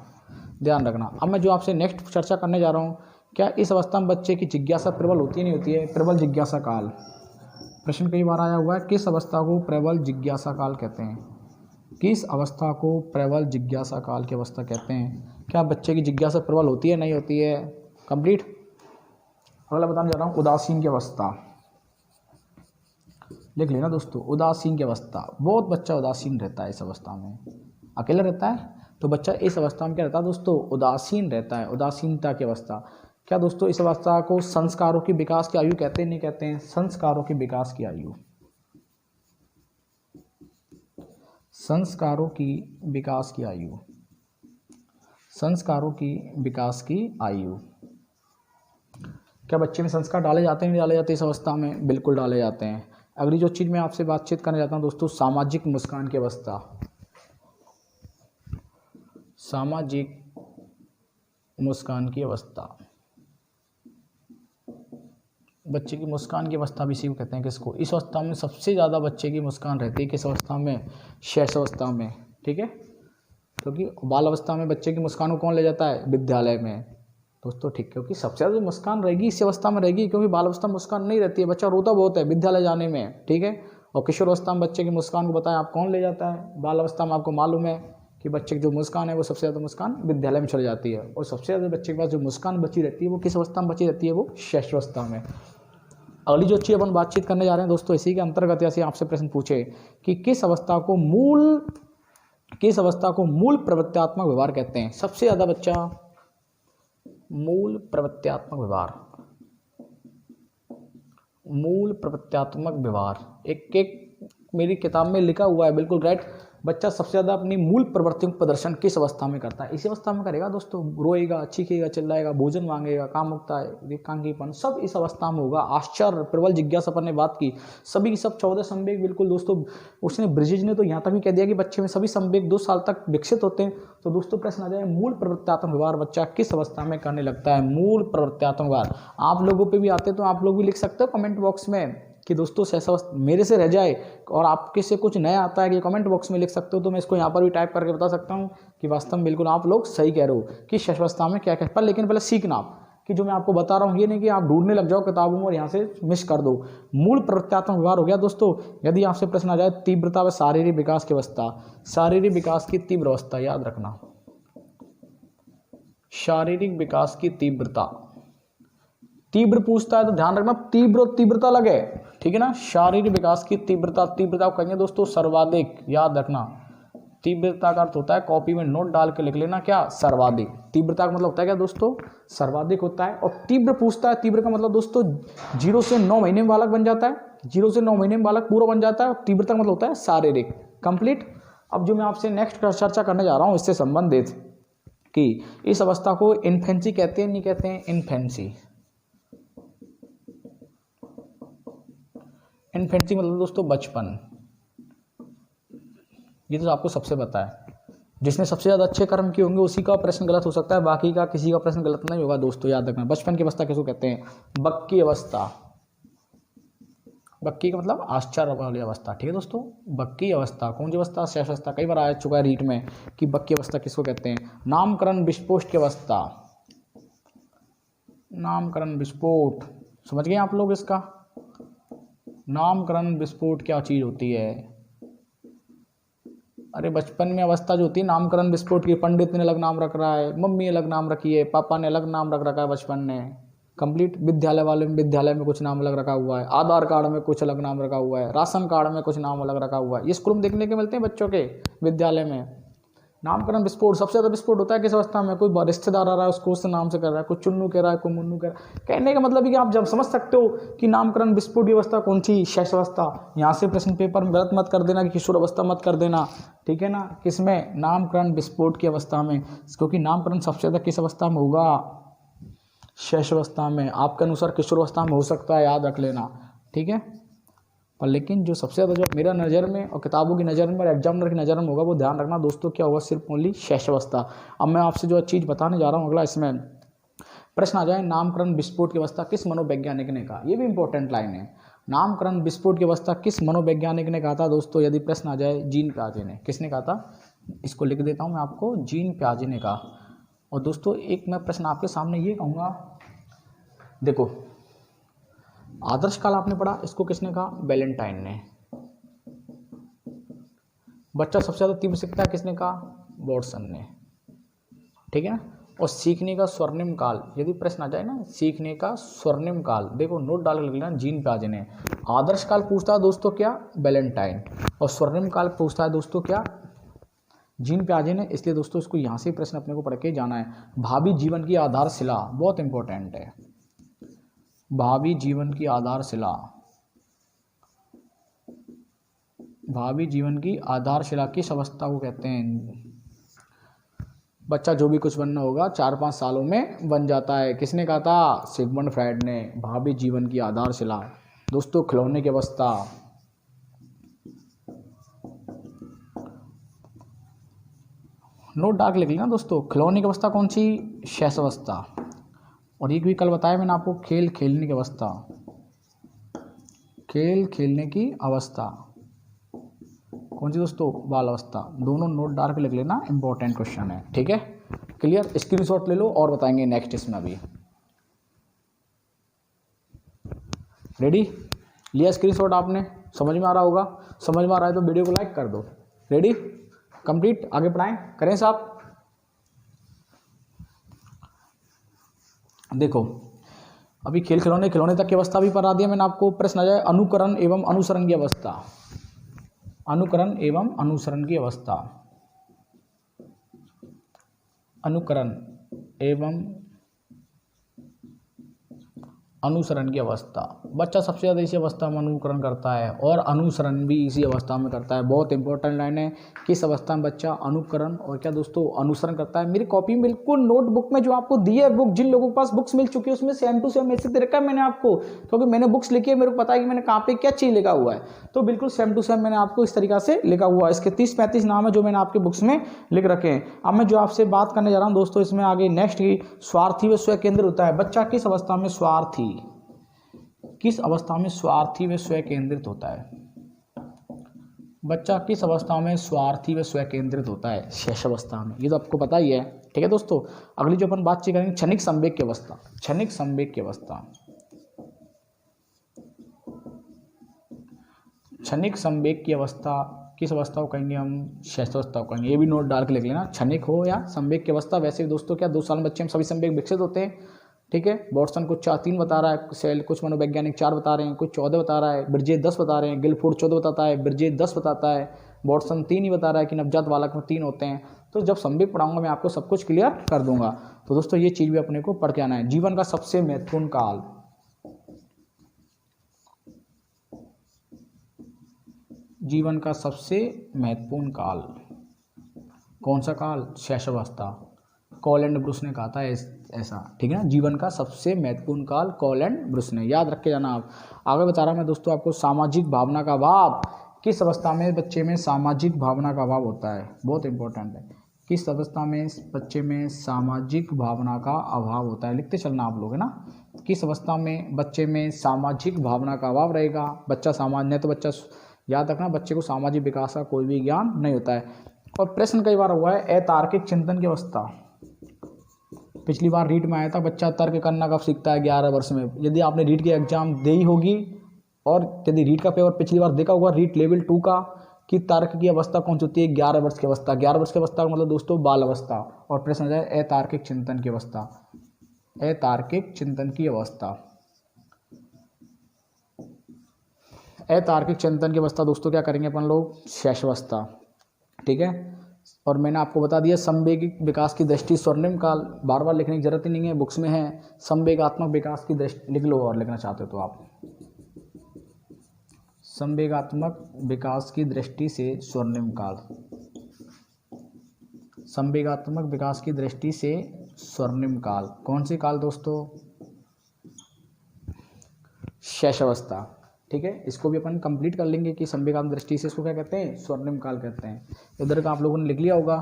ध्यान रखना। अब मैं जो आपसे नेक्स्ट चर्चा करने जा रहा हूँ, क्या इस अवस्था में बच्चे की जिज्ञासा प्रबल होती है नहीं होती है? प्रबल जिज्ञासा काल, प्रश्न कई बार आया हुआ है। किस अवस्था को प्रबल जिज्ञासा काल कहते हैं? किस अवस्था को प्रबल जिज्ञासा काल की अवस्था कहते हैं? क्या बच्चे की जिज्ञासा प्रबल होती है नहीं होती है? कंप्लीट। अगला बताने जा रहा हूँ उदासीन की अवस्था, लिख लेना दोस्तों। उदासीन की अवस्था, बहुत बच्चा उदासीन रहता है इस अवस्था में, अकेला रहता है तो बच्चा इस अवस्था में क्या रहता है दोस्तों? उदासीन रहता है। उदासीनता की अवस्था, क्या दोस्तों इस अवस्था को संस्कारों की विकास की आयु कहते हैं नहीं कहते हैं? संस्कारों की विकास की आयु, संस्कारों की विकास की आयु, संस्कारों की विकास की आयु। क्या बच्चे में संस्कार डाले जाते हैं नहीं डाले जाते इस अवस्था में? बिल्कुल डाले जाते हैं। अगली जो चीज़ मैं आपसे बातचीत करने जाता हूँ दोस्तों, सामाजिक मुस्कान की अवस्था, सामाजिक मुस्कान की अवस्था। बच्चे की मुस्कान की अवस्था भी इसी को कहते हैं। किसको? इस अवस्था में सबसे ज़्यादा बच्चे की मुस्कान रहती है किस अवस्था में? शैशवावस्था में, ठीक है। क्योंकि बाल अवस्था में बच्चे की मुस्कान को कौन ले जाता है? विद्यालय में दोस्तों, ठीक है। क्योंकि सबसे ज़्यादा मुस्कान रहेगी इस अवस्था में रहेगी, क्योंकि बाल अवस्था में मुस्कान नहीं रहती है, बच्चा रोता बहुत है विद्यालय जाने में, ठीक है। और किशोर अवस्था में बच्चे की मुस्कान को बताएं आप कौन ले जाता है? बाल अवस्था में आपको मालूम है कि बच्चे की जो मुस्कान है वो सबसे ज़्यादा मुस्कान विद्यालय में चली जाती है, और सबसे ज़्यादा बच्चे के पास जो मुस्कान बची रहती है वो किस अवस्था में बची रहती है? वो शैशवावस्था में। अगली जो चीज़ अपन बातचीत करने जा रहे हैं दोस्तों, इसी के अंतर्गत ऐसे आपसे प्रश्न पूछे कि किस अवस्था को मूल प्रवृत्त्यात्मक व्यवहार कहते हैं? सबसे ज़्यादा बच्चा मूल प्रवृत्त्यात्मक व्यवहार, मूल प्रवृत्त्यात्मक व्यवहार, एक एक मेरी किताब में लिखा हुआ है बिल्कुल राइट। बच्चा सबसे ज़्यादा अपनी मूल प्रवृत्तियों का प्रदर्शन किस अवस्था में करता है? इसी अवस्था में करेगा दोस्तों। रोएगा, चीखेगा, चिल्लाएगा, भोजन मांगेगा, कामुकता है, एकांकीपन, सब इस अवस्था में होगा। आश्चर्य, प्रबल जिज्ञासा पर ने बात की, सभी की सब 14 संवेग बिल्कुल दोस्तों। उसने ब्रिजेज ने तो यहाँ तक भी कह दिया कि बच्चे में सभी संवेग 2 साल तक विकसित होते हैं। तो दोस्तों प्रश्न आ जाए, मूल प्रवृत्त्यात्मक व्यवहार बच्चा किस अवस्था में करने लगता है? मूल प्रवृत्त्यात्मक व्यवहार आप लोगों पे भी आते हैं, तो आप लोग भी लिख सकते हो कमेंट बॉक्स में कि दोस्तों सहसावस्था मेरे से रह जाए और आपके से कुछ नया आता है कि कमेंट बॉक्स में लिख सकते हो। तो मैं इसको यहाँ पर भी टाइप करके बता सकता हूँ कि वास्तव में बिल्कुल आप लोग सही कह रहे हो कि सहसावस्था में क्या क्या। पर लेकिन पहले सीखना आप कि जो मैं आपको बता रहा हूँ ये नहीं कि आप ढूंढने लग जाओ किताबों में और यहाँ से मिस कर दो। मूल प्रवृत्त्यात्मक व्यवहार हो गया दोस्तों। यदि आपसे प्रश्न आ जाए तीव्रता व शारीरिक विकास की अवस्था, शारीरिक विकास की तीव्र अवस्था याद रखना, शारीरिक विकास की तीव्रता, तीव्र पूछता है तो ध्यान रखना तीव्र और तीव्रता लगे, ठीक है ना। शारीरिक विकास की तीव्रता, तीव्रता को कहेंगे दोस्तों सर्वाधिक, याद रखना। तीव्रता का अर्थ होता है, कॉपी में नोट डाल के लिख लेना, क्या? सर्वाधिक। तीव्रता का मतलब होता है क्या दोस्तों? सर्वाधिक होता है। और तीव्र पूछता है, तीव्र का मतलब दोस्तों 0 से 9 महीने में बालक बन जाता है, 0 से 9 महीने में बालक पूरा बन जाता है। और तीव्रता का मतलब होता है शारीरिक, कंप्लीट। अब जो मैं आपसे नेक्स्ट चर्चा करने जा रहा हूँ इससे संबंधित कि इस अवस्था को इन्फेंसी कहते हैं, नहीं कहते हैं? इन्फेंसी, इन्फेंसी मतलब दोस्तों बचपन। ये तो आपको सबसे पता है, जिसने सबसे ज़्यादा अच्छे कर्म किए होंगे उसी का प्रश्न गलत हो सकता है, बाकी का किसी का प्रश्न गलत नहीं होगा दोस्तों, याद रखना। बचपन की अवस्था किसको कहते हैं? बक्की अवस्था। बक्की का मतलब आश्चर्य वाली अवस्था, ठीक है दोस्तों। बक्की अवस्था कौन सी अवस्था? शेष अवस्था। कई बार आ चुका है रीट में कि बक्की अवस्था किसको कहते हैं। नामकरण विस्फोट की अवस्था, नामकरण विस्फोट, समझ गए आप लोग इसका? नामकरण विस्फोट क्या चीज़ होती है? अरे बचपन में अवस्था जो होती है नामकरण विस्फोट की, पंडित ने अलग नाम रख रहा है, मम्मी अलग नाम रखी है, पापा ने अलग नाम रख रखा है बचपन में, कंप्लीट। विद्यालय वाले में विद्यालय में कुछ नाम अलग रखा हुआ है, आधार कार्ड में कुछ अलग नाम रखा हुआ है, राशन कार्ड में कुछ नाम अलग रखा हुआ है। ये स्कूल में देखने के मिलते हैं बच्चों के, विद्यालय में। नामकरण विस्फोट, सबसे ज़्यादा विस्फोट होता है किस अवस्था में? कोई रिश्तेदार आ रहा है उसको उस नाम से कर रहा है, कोई चुन्नू कह रहा है, कोई मुन्नू कह रहा है। कहने का मतलब है कि आप जब समझ सकते हो कि नामकरण विस्फोट की अवस्था कौन सी? शेष अवस्था। यहाँ से प्रश्न पेपर में गलत मत कर देना कि किशोर अवस्था मत कर देना, ठीक है ना। किसमें? नामकरण विस्फोट की अवस्था में, क्योंकि नामकरण सबसे ज़्यादा किस अवस्था में होगा? शेष अवस्था में। आपके अनुसार किशोर अवस्था में हो सकता है, याद रख लेना, ठीक है। पर लेकिन जो सबसे ज़्यादा जो मेरा नज़र में और किताबों की नज़र में और एग्जामिनर की नज़र में होगा वो ध्यान रखना दोस्तों, क्या होगा? सिर्फ ओनली शेष अवस्था। अब मैं आपसे जो चीज़ बताने जा रहा हूँ अगला, इसमें प्रश्न आ जाए नामकरण विस्फोट की अवस्था किस मनोवैज्ञानिक ने कहा? ये भी इंपॉर्टेंट लाइन है। नामकरण विस्फोट की अवस्था किस मनोवैज्ञानिक ने कहा था दोस्तों? यदि प्रश्न आ जाए, जीन प्याजे ने। किसने कहा था? इसको लिख देता हूँ मैं आपको, जीन प्याजे ने कहा। और दोस्तों एक मैं प्रश्न आपके सामने ये कहूँगा, देखो आदर्श काल आपने पढ़ा, इसको किसने कहा? वैलेंटाइन ने। बच्चा सबसे ज़्यादा तीव्र सीखता है, किसने कहा? वॉटसन ने, ठीक है। और सीखने का स्वर्णिम काल, यदि प्रश्न आ जाए ना सीखने का स्वर्णिम काल, देखो नोट डाल के लिखना, जीन प्याजे ने। आदर्श काल पूछता है दोस्तों क्या? वैलेंटाइन। और स्वर्णिम काल पूछता है दोस्तों क्या? जीन प्याजे ने। इसलिए दोस्तों इसको यहाँ से प्रश्न अपने को पढ़ के जाना है। भावी जीवन की आधारशिला बहुत इंपॉर्टेंट है। भावी जीवन की आधारशिला, भावी जीवन की आधारशिला किस अवस्था को कहते हैं? बच्चा जो भी कुछ बनना होगा 4-5 सालों में बन जाता है। किसने कहा था? सिगमंड फ्राइड ने। भावी जीवन की आधारशिला दोस्तों खिलौने की अवस्था, नोट डाक लिख लेना दोस्तों। खिलौने की अवस्था कौन सी? शेष अवस्था। और एक भी कल बताया मैंने आपको, खेल खेलने की अवस्था, खेल खेलने की अवस्था कौन सी दोस्तों? बाल अवस्था। दोनों नोट डाल के लिख लेना, इंपॉर्टेंट क्वेश्चन है, ठीक है। क्लियर? स्क्रीनशॉट ले लो और बताएंगे नेक्स्ट इसमें। अभी रेडी? लिया स्क्रीनशॉट आपने? समझ में आ रहा होगा। समझ में आ रहा है तो वीडियो को लाइक कर दो। रेडी? कंप्लीट। आगे पढ़ाएं, करें साहब। देखो अभी खेल खिलौने, खिलौने तक की अवस्था भी पढ़ा दिया मैंने आपको। प्रश्न आ जाए अनुकरण एवं अनुसरण की अवस्था, अनुकरण एवं अनुसरण की अवस्था, अनुकरण एवं अनुसरण की अवस्था, बच्चा सबसे ज़्यादा इसी अवस्था में अनुकरण करता है और अनुसरण भी इसी अवस्था में करता है। बहुत इंपॉर्टेंट लाइन है, किस अवस्था में बच्चा अनुकरण और क्या दोस्तों अनुसरण करता है। मेरी कॉपी में बिल्कुल नोटबुक में जो आपको दी है बुक, जिन लोगों के पास बुक्स मिल चुकी है उसमें सेम टू सेम ऐसे दे रखा है मैंने आपको, क्योंकि मैंने बुक्स लिखी है, मेरे को पता है कि मैंने कहाँ पे क्या चीज़ लिखा हुआ है, तो बिल्कुल सेम टू सेम मैंने आपको इस तरीका से लिखा हुआ है। इसके 30-35 नाम है जो मैंने आपके बुक्स में लिख रखे हैं। अब मैं जो आपसे बात करने जा रहा हूँ दोस्तों इसमें आगे नेक्स्ट की स्वार्थी व स्व केंद्रित होता है। बच्चा किस अवस्था में स्वार्थी, किस अवस्था में स्वार्थी व स्व केंद्रित होता है, बच्चा किस अवस्था में स्वार्थी व स्व केंद्रित होता है, शेष अवस्था में, ये तो आपको पता ही है। ठीक है दोस्तों, अगली जो अपन बातचीत करेंगे क्षणिक संवेग की अवस्था। क्षणिक संवेग की अवस्था, क्षणिक संवेग की अवस्था किस अवस्था को कहेंगे हम, शेष अवस्था को कहेंगे। ये भी नोट डाल के लिख लेना, क्षणिक हो या संवेग की अवस्था। वैसे भी दोस्तों क्या 2 साल में बच्चे में सभी संवेग विकसित होते हैं। ठीक है, वॉटसन कुछ 3 बता रहा है, सेल कुछ मनोवैज्ञानिक 4 बता रहे हैं, कुछ 14 बता रहा है, ब्रिजेट 10 बता रहे हैं, गिलफोर्ड 14 बताता है, ब्रिजेट 10 बताता है, वॉटसन 3 ही बता रहा है कि नवजात बालक में 3 होते हैं। तो जब संवेग पढ़ाऊंगा मैं आपको सब कुछ क्लियर कर दूंगा। तो दोस्तों ये चीज़ भी अपने को पढ़ के आना है। जीवन का सबसे महत्वपूर्ण काल, जीवन का सबसे महत्वपूर्ण काल कौन सा काल, शैशवावस्था। कॉल एंड ब्रुस ने कहा था ऐसा। ठीक है ना, जीवन का सबसे महत्वपूर्ण काल कॉल एंड ब्रुस ने, याद रख के जाना आप। आगे बता रहा मैं दोस्तों आपको सामाजिक भावना का अभाव, किस अवस्था में बच्चे में सामाजिक भावना का अभाव होता है, बहुत इंपॉर्टेंट है। किस अवस्था में बच्चे में सामाजिक भावना का अभाव होता है, लिखते चलना आप लोग, है ना। किस अवस्था में बच्चे में सामाजिक भावना का अभाव रहेगा, बच्चा सामान्य, तो बच्चा याद रखना बच्चे को सामाजिक विकास का कोई भी ज्ञान नहीं होता है। और प्रश्न कई बार हुआ है अतार्किक चिंतन की अवस्था। पिछली बार रीट में आया था बच्चा तर्क करना कब सीखता है, 11 वर्ष में। यदि आपने रीट की एग्जाम दी होगी और यदि रीट का पेपर पिछली बार देखा होगा रीट लेवल 2 का, कि तर्क की अवस्था कौन सी होती है, 11 वर्ष की अवस्था। 11 वर्ष की अवस्था का मतलब दोस्तों बाल अवस्था। और प्रश्न आ जाए अतार्किक चिंतन की अवस्था, अतार्किक चिंतन की अवस्था। अतार्किक चिंतन की अवस्था दोस्तों क्या करेंगे अपन लोग, शैशवावस्था। ठीक है, और मैंने आपको बता दिया संवेगिक विकास की दृष्टि स्वर्णिम काल, बार बार लिखने की जरूरत ही नहीं है, बुक्स में है। संवेगात्मक विकास की दृष्टि लिख लो, और लिखना चाहते हो तो आप, संवेगात्मक विकास की दृष्टि से स्वर्णिम काल, संवेगात्मक विकास की दृष्टि से स्वर्णिम काल। कौन सी काल दोस्तों, शैशवावस्था। ठीक है, इसको भी अपन कंप्लीट कर लेंगे कि संवेगात्मक दृष्टि से इसको क्या कहते हैं, स्वर्णिम काल कहते हैं। इधर का आप लोगों ने लिख लिया होगा,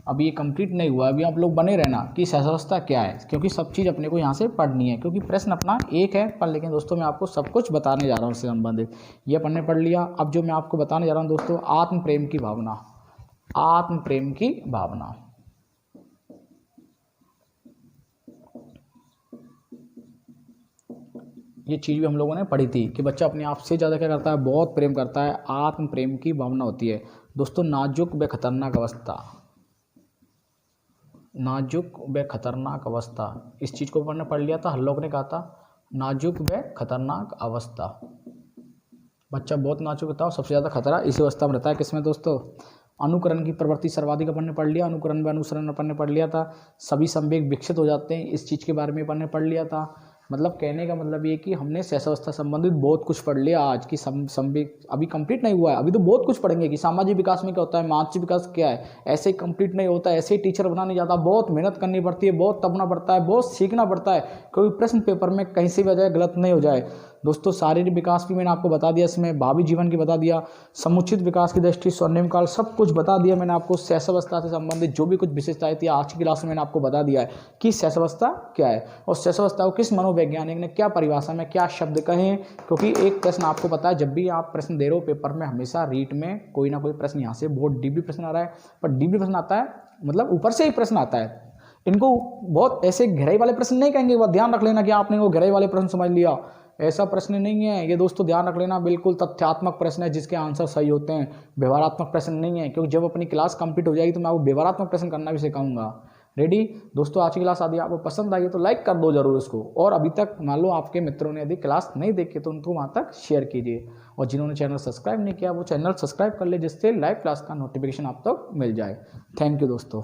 अभी ये कंप्लीट नहीं हुआ, अभी आप लोग बने रहना कि शैशवावस्था क्या है, क्योंकि सब चीज़ अपने को यहाँ से पढ़नी है, क्योंकि प्रश्न अपना एक है पर लेकिन दोस्तों मैं आपको सब कुछ बताने जा रहा हूँ उससे संबंधित। ये अपन ने पढ़ लिया। अब जो मैं आपको बताने जा रहा हूँ दोस्तों, आत्म प्रेम की भावना, आत्म प्रेम की भावना। ये चीज़ भी हम लोगों ने पढ़ी थी कि बच्चा अपने आप से ज़्यादा क्या करता है, बहुत प्रेम करता है, आत्म प्रेम की भावना होती है दोस्तों। नाजुक व खतरनाक अवस्था, नाजुक व खतरनाक अवस्था, इस चीज़ को अपन ने पढ़ लिया था, हल्लोक ने कहा था नाजुक व खतरनाक अवस्था। बच्चा बहुत नाजुक होता है और सबसे ज़्यादा खतरा इसी अवस्था में रहता है, किसमें दोस्तों, अनुकरण की प्रवृत्ति सर्वाधिक अपन ने पढ़ लिया, अनुकरण व अनुसरण अपन ने पढ़ लिया था। सभी संवेग विकसित हो जाते हैं, इस चीज़ के बारे में अपन ने पढ़ लिया था। मतलब कहने का मतलब ये कि हमने शैशवावस्था संबंधित बहुत कुछ पढ़ लिया आज की। संवेग अभी कंप्लीट नहीं हुआ है, अभी तो बहुत कुछ पढ़ेंगे कि सामाजिक विकास में क्या होता है, मानसिक विकास क्या है। ऐसे ही कंप्लीट नहीं होता, ऐसे ही टीचर बना नहीं जाता, बहुत मेहनत करनी पड़ती है, बहुत तपना पड़ता है, बहुत सीखना पड़ता है, क्योंकि प्रश्न पेपर में कहीं से भी आ जाए गलत नहीं हो जाए दोस्तों। शारीरिक विकास भी मैंने आपको बता दिया, इसमें भावी जीवन की बता दिया, समुचित विकास की दृष्टि स्वर्णिम काल, सब कुछ बता दिया मैंने आपको। शैशवावस्था से संबंधित जो भी कुछ विशेषताएं थी आज की क्लास में मैंने आपको बता दिया है कि शैशवावस्था क्या है और शैशवावस्था को किस मनोवैज्ञानिक ने क्या परिभाषा में क्या शब्द कहे। क्योंकि एक प्रश्न आपको पता है, जब भी आप प्रश्न दे रहे हो पेपर में, हमेशा रीट में कोई ना कोई प्रश्न यहाँ से बहुत डीप भी प्रश्न आ रहा है, पर डीप भी प्रश्न आता है मतलब ऊपर से एक प्रश्न आता है। इनको बहुत ऐसे गहराई वाले प्रश्न नहीं कहेंगे, वह ध्यान रख लेना कि आपने वो गहराई वाले प्रश्न समझ लिया, ऐसा प्रश्न नहीं है ये दोस्तों, ध्यान रख लेना। बिल्कुल तथ्यात्मक प्रश्न है जिसके आंसर सही होते हैं, व्यवहारात्मक प्रश्न नहीं है, क्योंकि जब अपनी क्लास कंप्लीट हो जाएगी तो मैं आपको व्यवहारात्मक प्रश्न करना भी सिखाऊंगा। रेडी दोस्तों, आज की क्लास यदि आपको पसंद आई तो लाइक कर दो जरूर इसको, और अभी तक मान लो आपके मित्रों ने यदि क्लास नहीं देखी तो उनको वहाँ तक शेयर कीजिए, और जिन्होंने चैनल सब्सक्राइब नहीं किया वो चैनल सब्सक्राइब कर ले, जिससे लाइव क्लास का नोटिफिकेशन आप तक मिल जाए। थैंक यू दोस्तों।